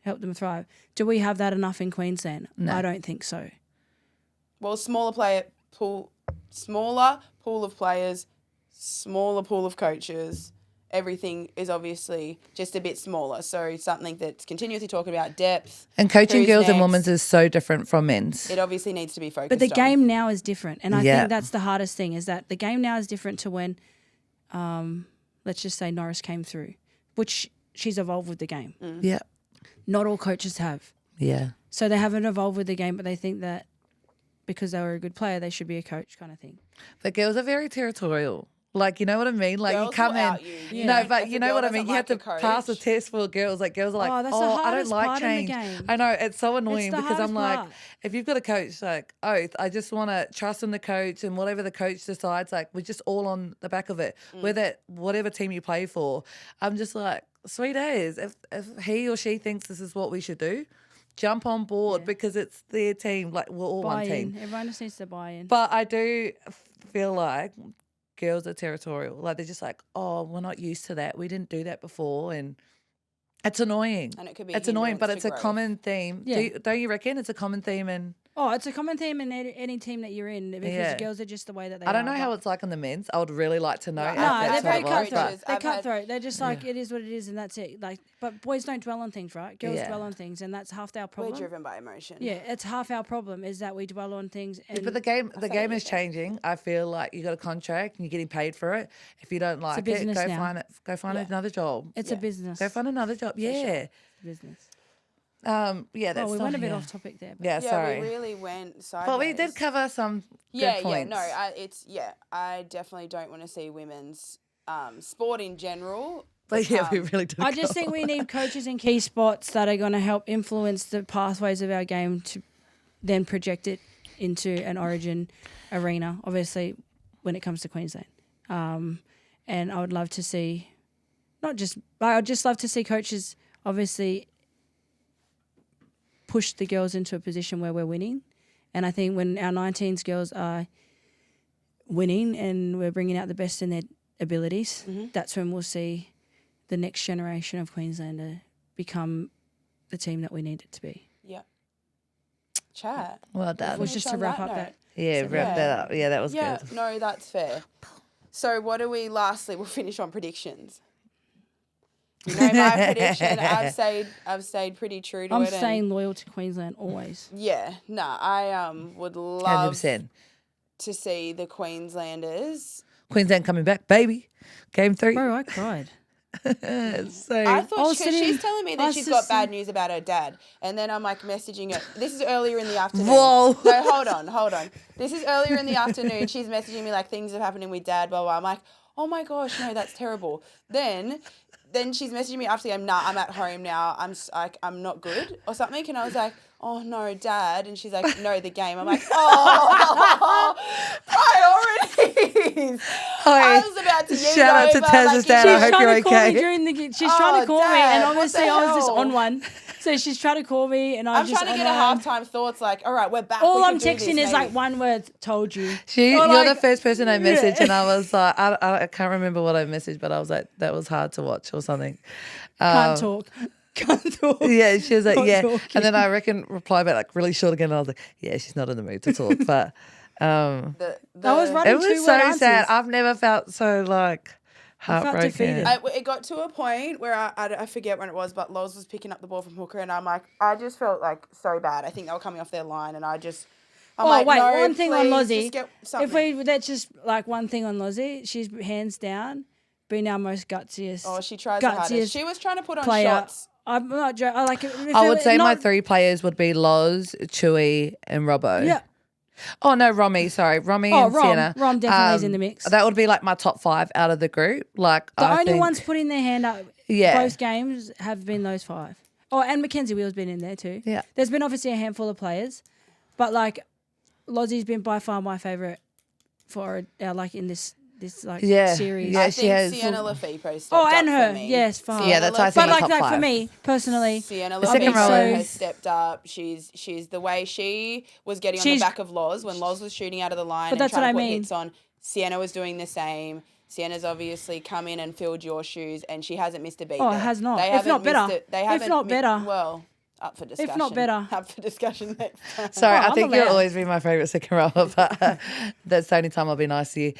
help them thrive. Do we have that enough in Queensland? No. I don't think so. Well, smaller pool of players, smaller pool of coaches. Everything is obviously just a bit smaller. So something that's continuously talking about depth. And coaching who's girls and next. women's is so different from men's. It obviously needs to be focused But the on. game now is different, and I Yeah. think that's the hardest thing is that the game now is different to when, let's just say Norris came through, which she's evolved with the game. Yeah. Not all coaches have. Yeah. So they haven't evolved with the game, but they think that because they were a good player, they should be a coach kind of thing. But girls are very territorial. Like, you know what I mean? Like, Girls you come will in. out you. Yeah. No, If but a you know girl what I doesn't mean? You have like to a pass a coach- test for girls. Like, girls are like, Oh, that's the I don't hardest like part in the change. game. I know, it's so annoying the because I'm hardest like, part. if you've got a coach, like, oath, I just want to trust in the coach and whatever the coach decides, like, we're just all on the back of it. Whether whatever team you play for, I'm just like, sweet as. If he or she thinks this is what we should do, jump on board because it's their team. Like, we're all one Buy team. in. Everyone just needs to buy in. But I do feel like girls are territorial. Like, they're just like, oh, we're not used to that. We didn't do that before. And it's annoying. And it could be It's annoying, but hindrance it's to a growth. common theme. Yeah. Don't you reckon it's a common theme? And Oh, it's a common theme in any team that you're in because Yeah. girls are just the way that they I are. don't know how but- it's like on the men's. I would really like to know. No, if No, that's they're very what it was, cutthroat. but- They're I've had- cutthroat. They're just like, it is what it is and that's it. Like, but boys don't dwell on things, right? Girls Yeah. dwell on things and that's half our We're problem. driven by emotion. Yeah, it's half our problem is that we dwell on things. And But the game say is anything. changing. I feel like you got a contract and you're getting paid for it. If you don't like it, business go now. find another job. it's a business. Go find another job. Yeah. business. Yeah, that's Oh, we not, went a bit yeah. off topic there. But Yeah, Yeah, sorry. we really went sideways. But we did cover some good points. I definitely don't want to see women's sport in general. But yeah, we become- really did. I just think we need coaches in key spots that are going to help influence the pathways of our game to then project it into an origin arena, obviously, when it comes to Queensland. And I would love to see, I'd just love to see coaches, obviously, push the girls into a position where we're winning. And I think when our 19s girls are winning and we're bringing out the best in their abilities, that's when we'll see the next generation of Queenslander become the team that we need it to be. Yeah. Chat. Well done. Was just to wrap up note. that. Yeah, wrap that up. Yeah, that was Yeah, good. no, that's fair. So what do we lastly? We'll finish on predictions. You know my prediction. I've stayed pretty true to I'm it. and- staying loyal to Queensland always. Yeah, no, I would love 100%. to see the Queenslanders. Queensland coming back, baby. Game 3. Bro, I cried. So I thought was because sitting- she's telling me I that was she's just got bad news about her dad, and then I'm like messaging her. This is earlier in the afternoon. Whoa. No, hold on. This is earlier in the afternoon. She's messaging me like things are happening with dad, blah blah. I'm like, oh my gosh, no, that's terrible. Then she's messaging me after I'm I'm at home now. I'm not good or something, and I was like, oh no, dad, and she's like, no, the game. I'm like, oh, priorities. I was about to use Shout out to over, Taz's dad. I She's hope trying you're to call me okay. during the. She's trying to call me, Dad, and what the obviously I was just hell? on one. So she's trying to call me, and I'm just trying to on get a one. halftime thoughts like, all right, we're back. All we can I'm do texting this, is like maybe. one word. Told you. You're like- the first person I messaged, and I was like, I can't remember what I messaged, but I was like, that was hard to watch or something. Can't talk. Can't talk. Yeah, she was like, Not yeah. talking. And then I reckon reply back like really short again. And I was like, yeah, she's not in the mood to talk. But I was running it was two-word so answers. sad. I've never felt so like felt heartbroken. defeated. It got to a point where I forget when it was, but Loz was picking up the ball from hooker, and I'm like, I just felt like so bad. I think they were coming off their line, and I'm like, wait, no, one thing on please, Lozzie. just get something. If we that's just like one thing on Lozzie, she's hands down been our most gutsiest. Oh, she tries the hardest. gutsiest She was trying to put on player. shots. I'm not joking. I would say my 3 players would be Loz, Chewy, and Robbo. Yeah. Oh no, Romy. Sorry, Romy Oh, and Rom. Sienna. Rom definitely is in the mix. That would be like my top 5 out of the group. Like The I only think, ones putting their hand up Yeah. both games have been those 5. Oh, and Mackenzie Wheel's been in there too. Yeah. There's been obviously a handful of players, but like Lozzie's been by far my favourite for like in this like series. Yeah, I she think has. Sienna Lafepe stepped Oh, up and her. for me. Yes, fine. Yeah, that's why I think But my like top that 5. for me personally. Sienna second Lafepe row. has stepped up. She's the way she was getting on the She's- back of Loz when Loz was shooting out of the line But and that's trying what to I put mean. hits on. Sienna was doing the same. Sienna's obviously come in and filled your shoes, and she hasn't missed a beat. Oh, there. has not. They If haven't not better. missed it. They If haven't not better. Well, up for discussion. not better. Up for discussion next time. Sorry, I I'm think you'll allowed. always be my favourite second rower, but that's the only time I'll be nice to you.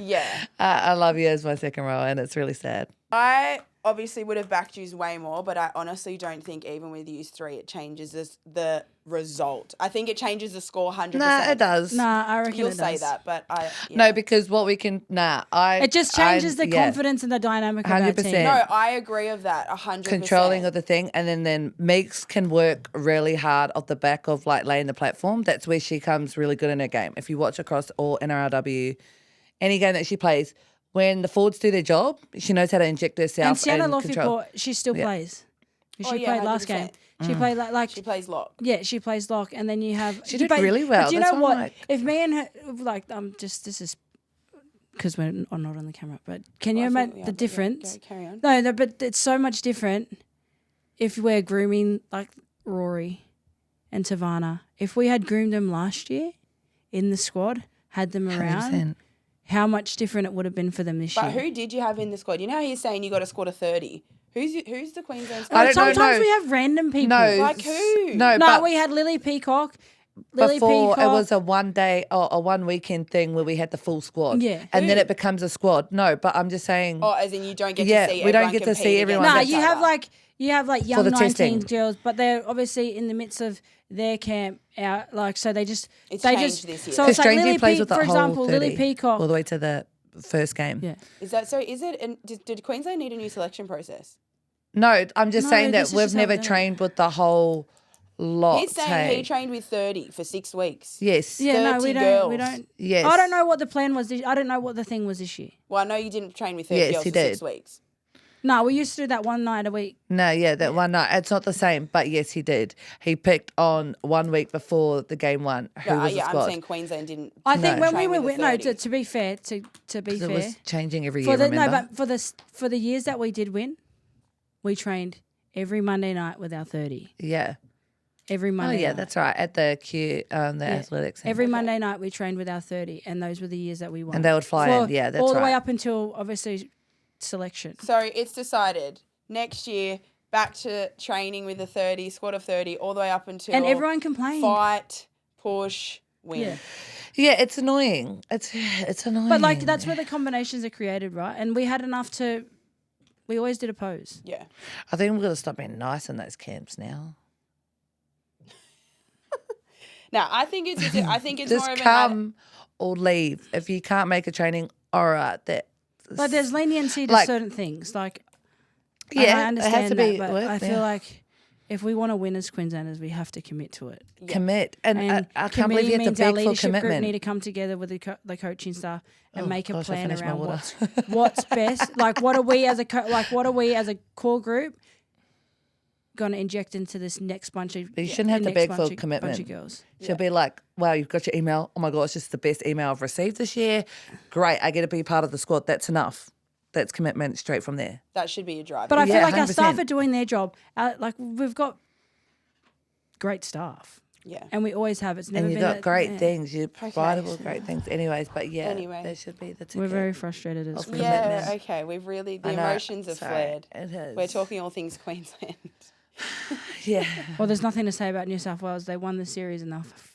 Yeah. I love you as my second rower, and it's really sad. I obviously would have backed yous way more, but I honestly don't think even with yous 3 it changes the result. I think it changes the score 100%. Nah, it does. Nah, I reckon You'll it say does. that, but I... Yeah. No, because what we can... It just changes the yeah. confidence and the dynamic of our 100%. team. No, I agree of that 100%. Controlling of the thing, and then Meeks can work really hard off the back of like laying the platform. That's where she comes really good in her game. If you watch across all NRLW, any game that she plays, when the forwards do their job, she knows how to inject herself And Sienna control. Lofty, she still plays. She Oh, yeah, played last 100%. game. She played like She plays lock. yeah, she plays lock, and then you have She did but- really well. But you That's know why I'm what? like- If me and her like this is because we're not on the camera, but can you I think imagine we are, the but yeah, difference? go, carry on. No, but it's so much different if we're grooming like Rory and Tavana. If we had groomed them last year in the squad, had them around, 100%. how much different it would have been for them this But year. who did you have in the squad? You know how you're saying you got a squad of 30. Who's the Queensland I squad? don't know, Sometimes no. we have random people. No, Like who? No, No, but we had Lily Peacock. Lily before Peacock. it was a 1 day or a 1 weekend thing where we had the full squad. Yeah. And then Who? it becomes a squad. No, but I'm just saying. Oh, as in you don't get Yeah, to see we don't everyone get to see compete everyone. against No, each you have like For young the 19 testing. girls, but they're obviously in the midst of their camp out. Like so, they just It's they changed just this year. so Because it's like Strangely Lily plays with the for whole example, 30 Lily Peacock. all the way to the first game. Yeah. Is that so? Is it? And did Queensland need a new selection process? No, I'm just No, saying that this is we've just how never we do it. trained with the whole lot. He's saying hey? he trained with 30 for 6 weeks. Yes. Yeah, no, 30 we don't. We girls. don't. Yes. I don't know what the plan was. I don't know what the thing was this year. Well, I know you didn't train with 30 Yes, girls he for 6 did. weeks. No, we used to do that one night a week. No, yeah, that one night. It's not the same, but yes, he did. He picked on 1 week before the game one who was the I'm squad. saying Queensland didn't. I think when we train were with the no, 30. to be fair, to be It fair, was changing every for year, the remember? no, but for the years that we did win, we trained every Monday night with our 30. Yeah. Every Oh, Monday yeah, night. that's right. At the athletics. Centre. Every Monday night we trained with our 30, and those were the years that we won. And they would fly in. Yeah, that's all the right. way up until, obviously, selection. So it's decided next year back to training with the 30, squad of 30, all the way up until And everyone complained. fight, push, win. Yeah. Yeah, it's annoying. It's annoying. But, like, that's where the combinations are created, right? And we had enough to... We always did oppose. Yeah. I think we've got to stop being nice in those camps now. Now, I think it's Just more of come or leave. If you can't make a training, all right. But there's leniency to like- certain things. Like, Yeah, I it understand has to that, be but worth, I feel yeah. like if we want to win as Queenslanders, we have to commit to it. Commit. And I can't believe you have means to our beg for leadership group commitment. need to come together with the coaching staff and make a gosh, I plan finished my around water. what's best. Like, what are we as a core group going to inject into this next bunch of? But you shouldn't have to next beg bunch for of- commitment. Bunch of girls. She'll be like, wow, you've got your email. Oh, my gosh, this is the best email I've received this year. Great, I get to be part of the squad. That's enough. That's commitment straight from there. That should be your drive. But I feel Yeah, like our staff 100%. are doing their job. Like, we've got great staff. Yeah. And we always have. It's never And you've been got that- great yeah. things. You're provided with great things anyways. But yeah, Anyway. there should be the ticket. We're very frustrated as Of well. Yeah, commitment. okay. We've really, the I know, emotions have sorry, flared. It has. We're talking all things Queensland. Yeah. Well, there's nothing to say about New South Wales. They won the series enough.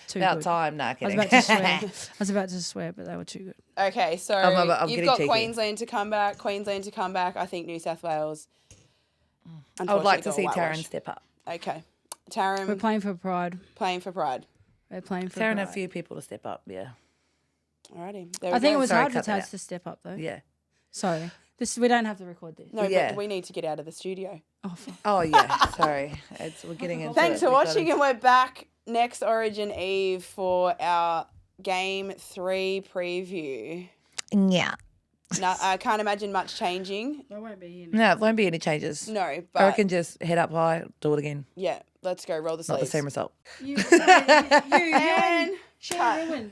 Too About good. time. Nah, I was kidding. about to swear. I was about to swear, but they were too good. Okay, so I'm you've getting got cheeky. Queensland to come back. I think New South Wales. I would like to unfortunately, see got a Taryn whitewash. step up. Okay. We're Taryn playing for pride. playing for pride. We're playing for Taryn and pride. a few people to step up. Yeah. Alrighty. There I we think go. it was Sorry, hard for cut that Taz out. to step up, though. Yeah. Sorry. We don't have to record this. No, Yeah. but we need to get out of the studio. Oh, fuck. Oh yeah. Sorry. We're getting into Thanks it. for We've got watching, to- and we're back next Origin Eve for our Game 3 preview. Yeah. No, I can't imagine much changing. I won't be in. No, it won't be any changes. No, I but reckon just head up high, do it again. yeah, let's go. Roll the Not the sleeves. same result. You And Shannon ruined.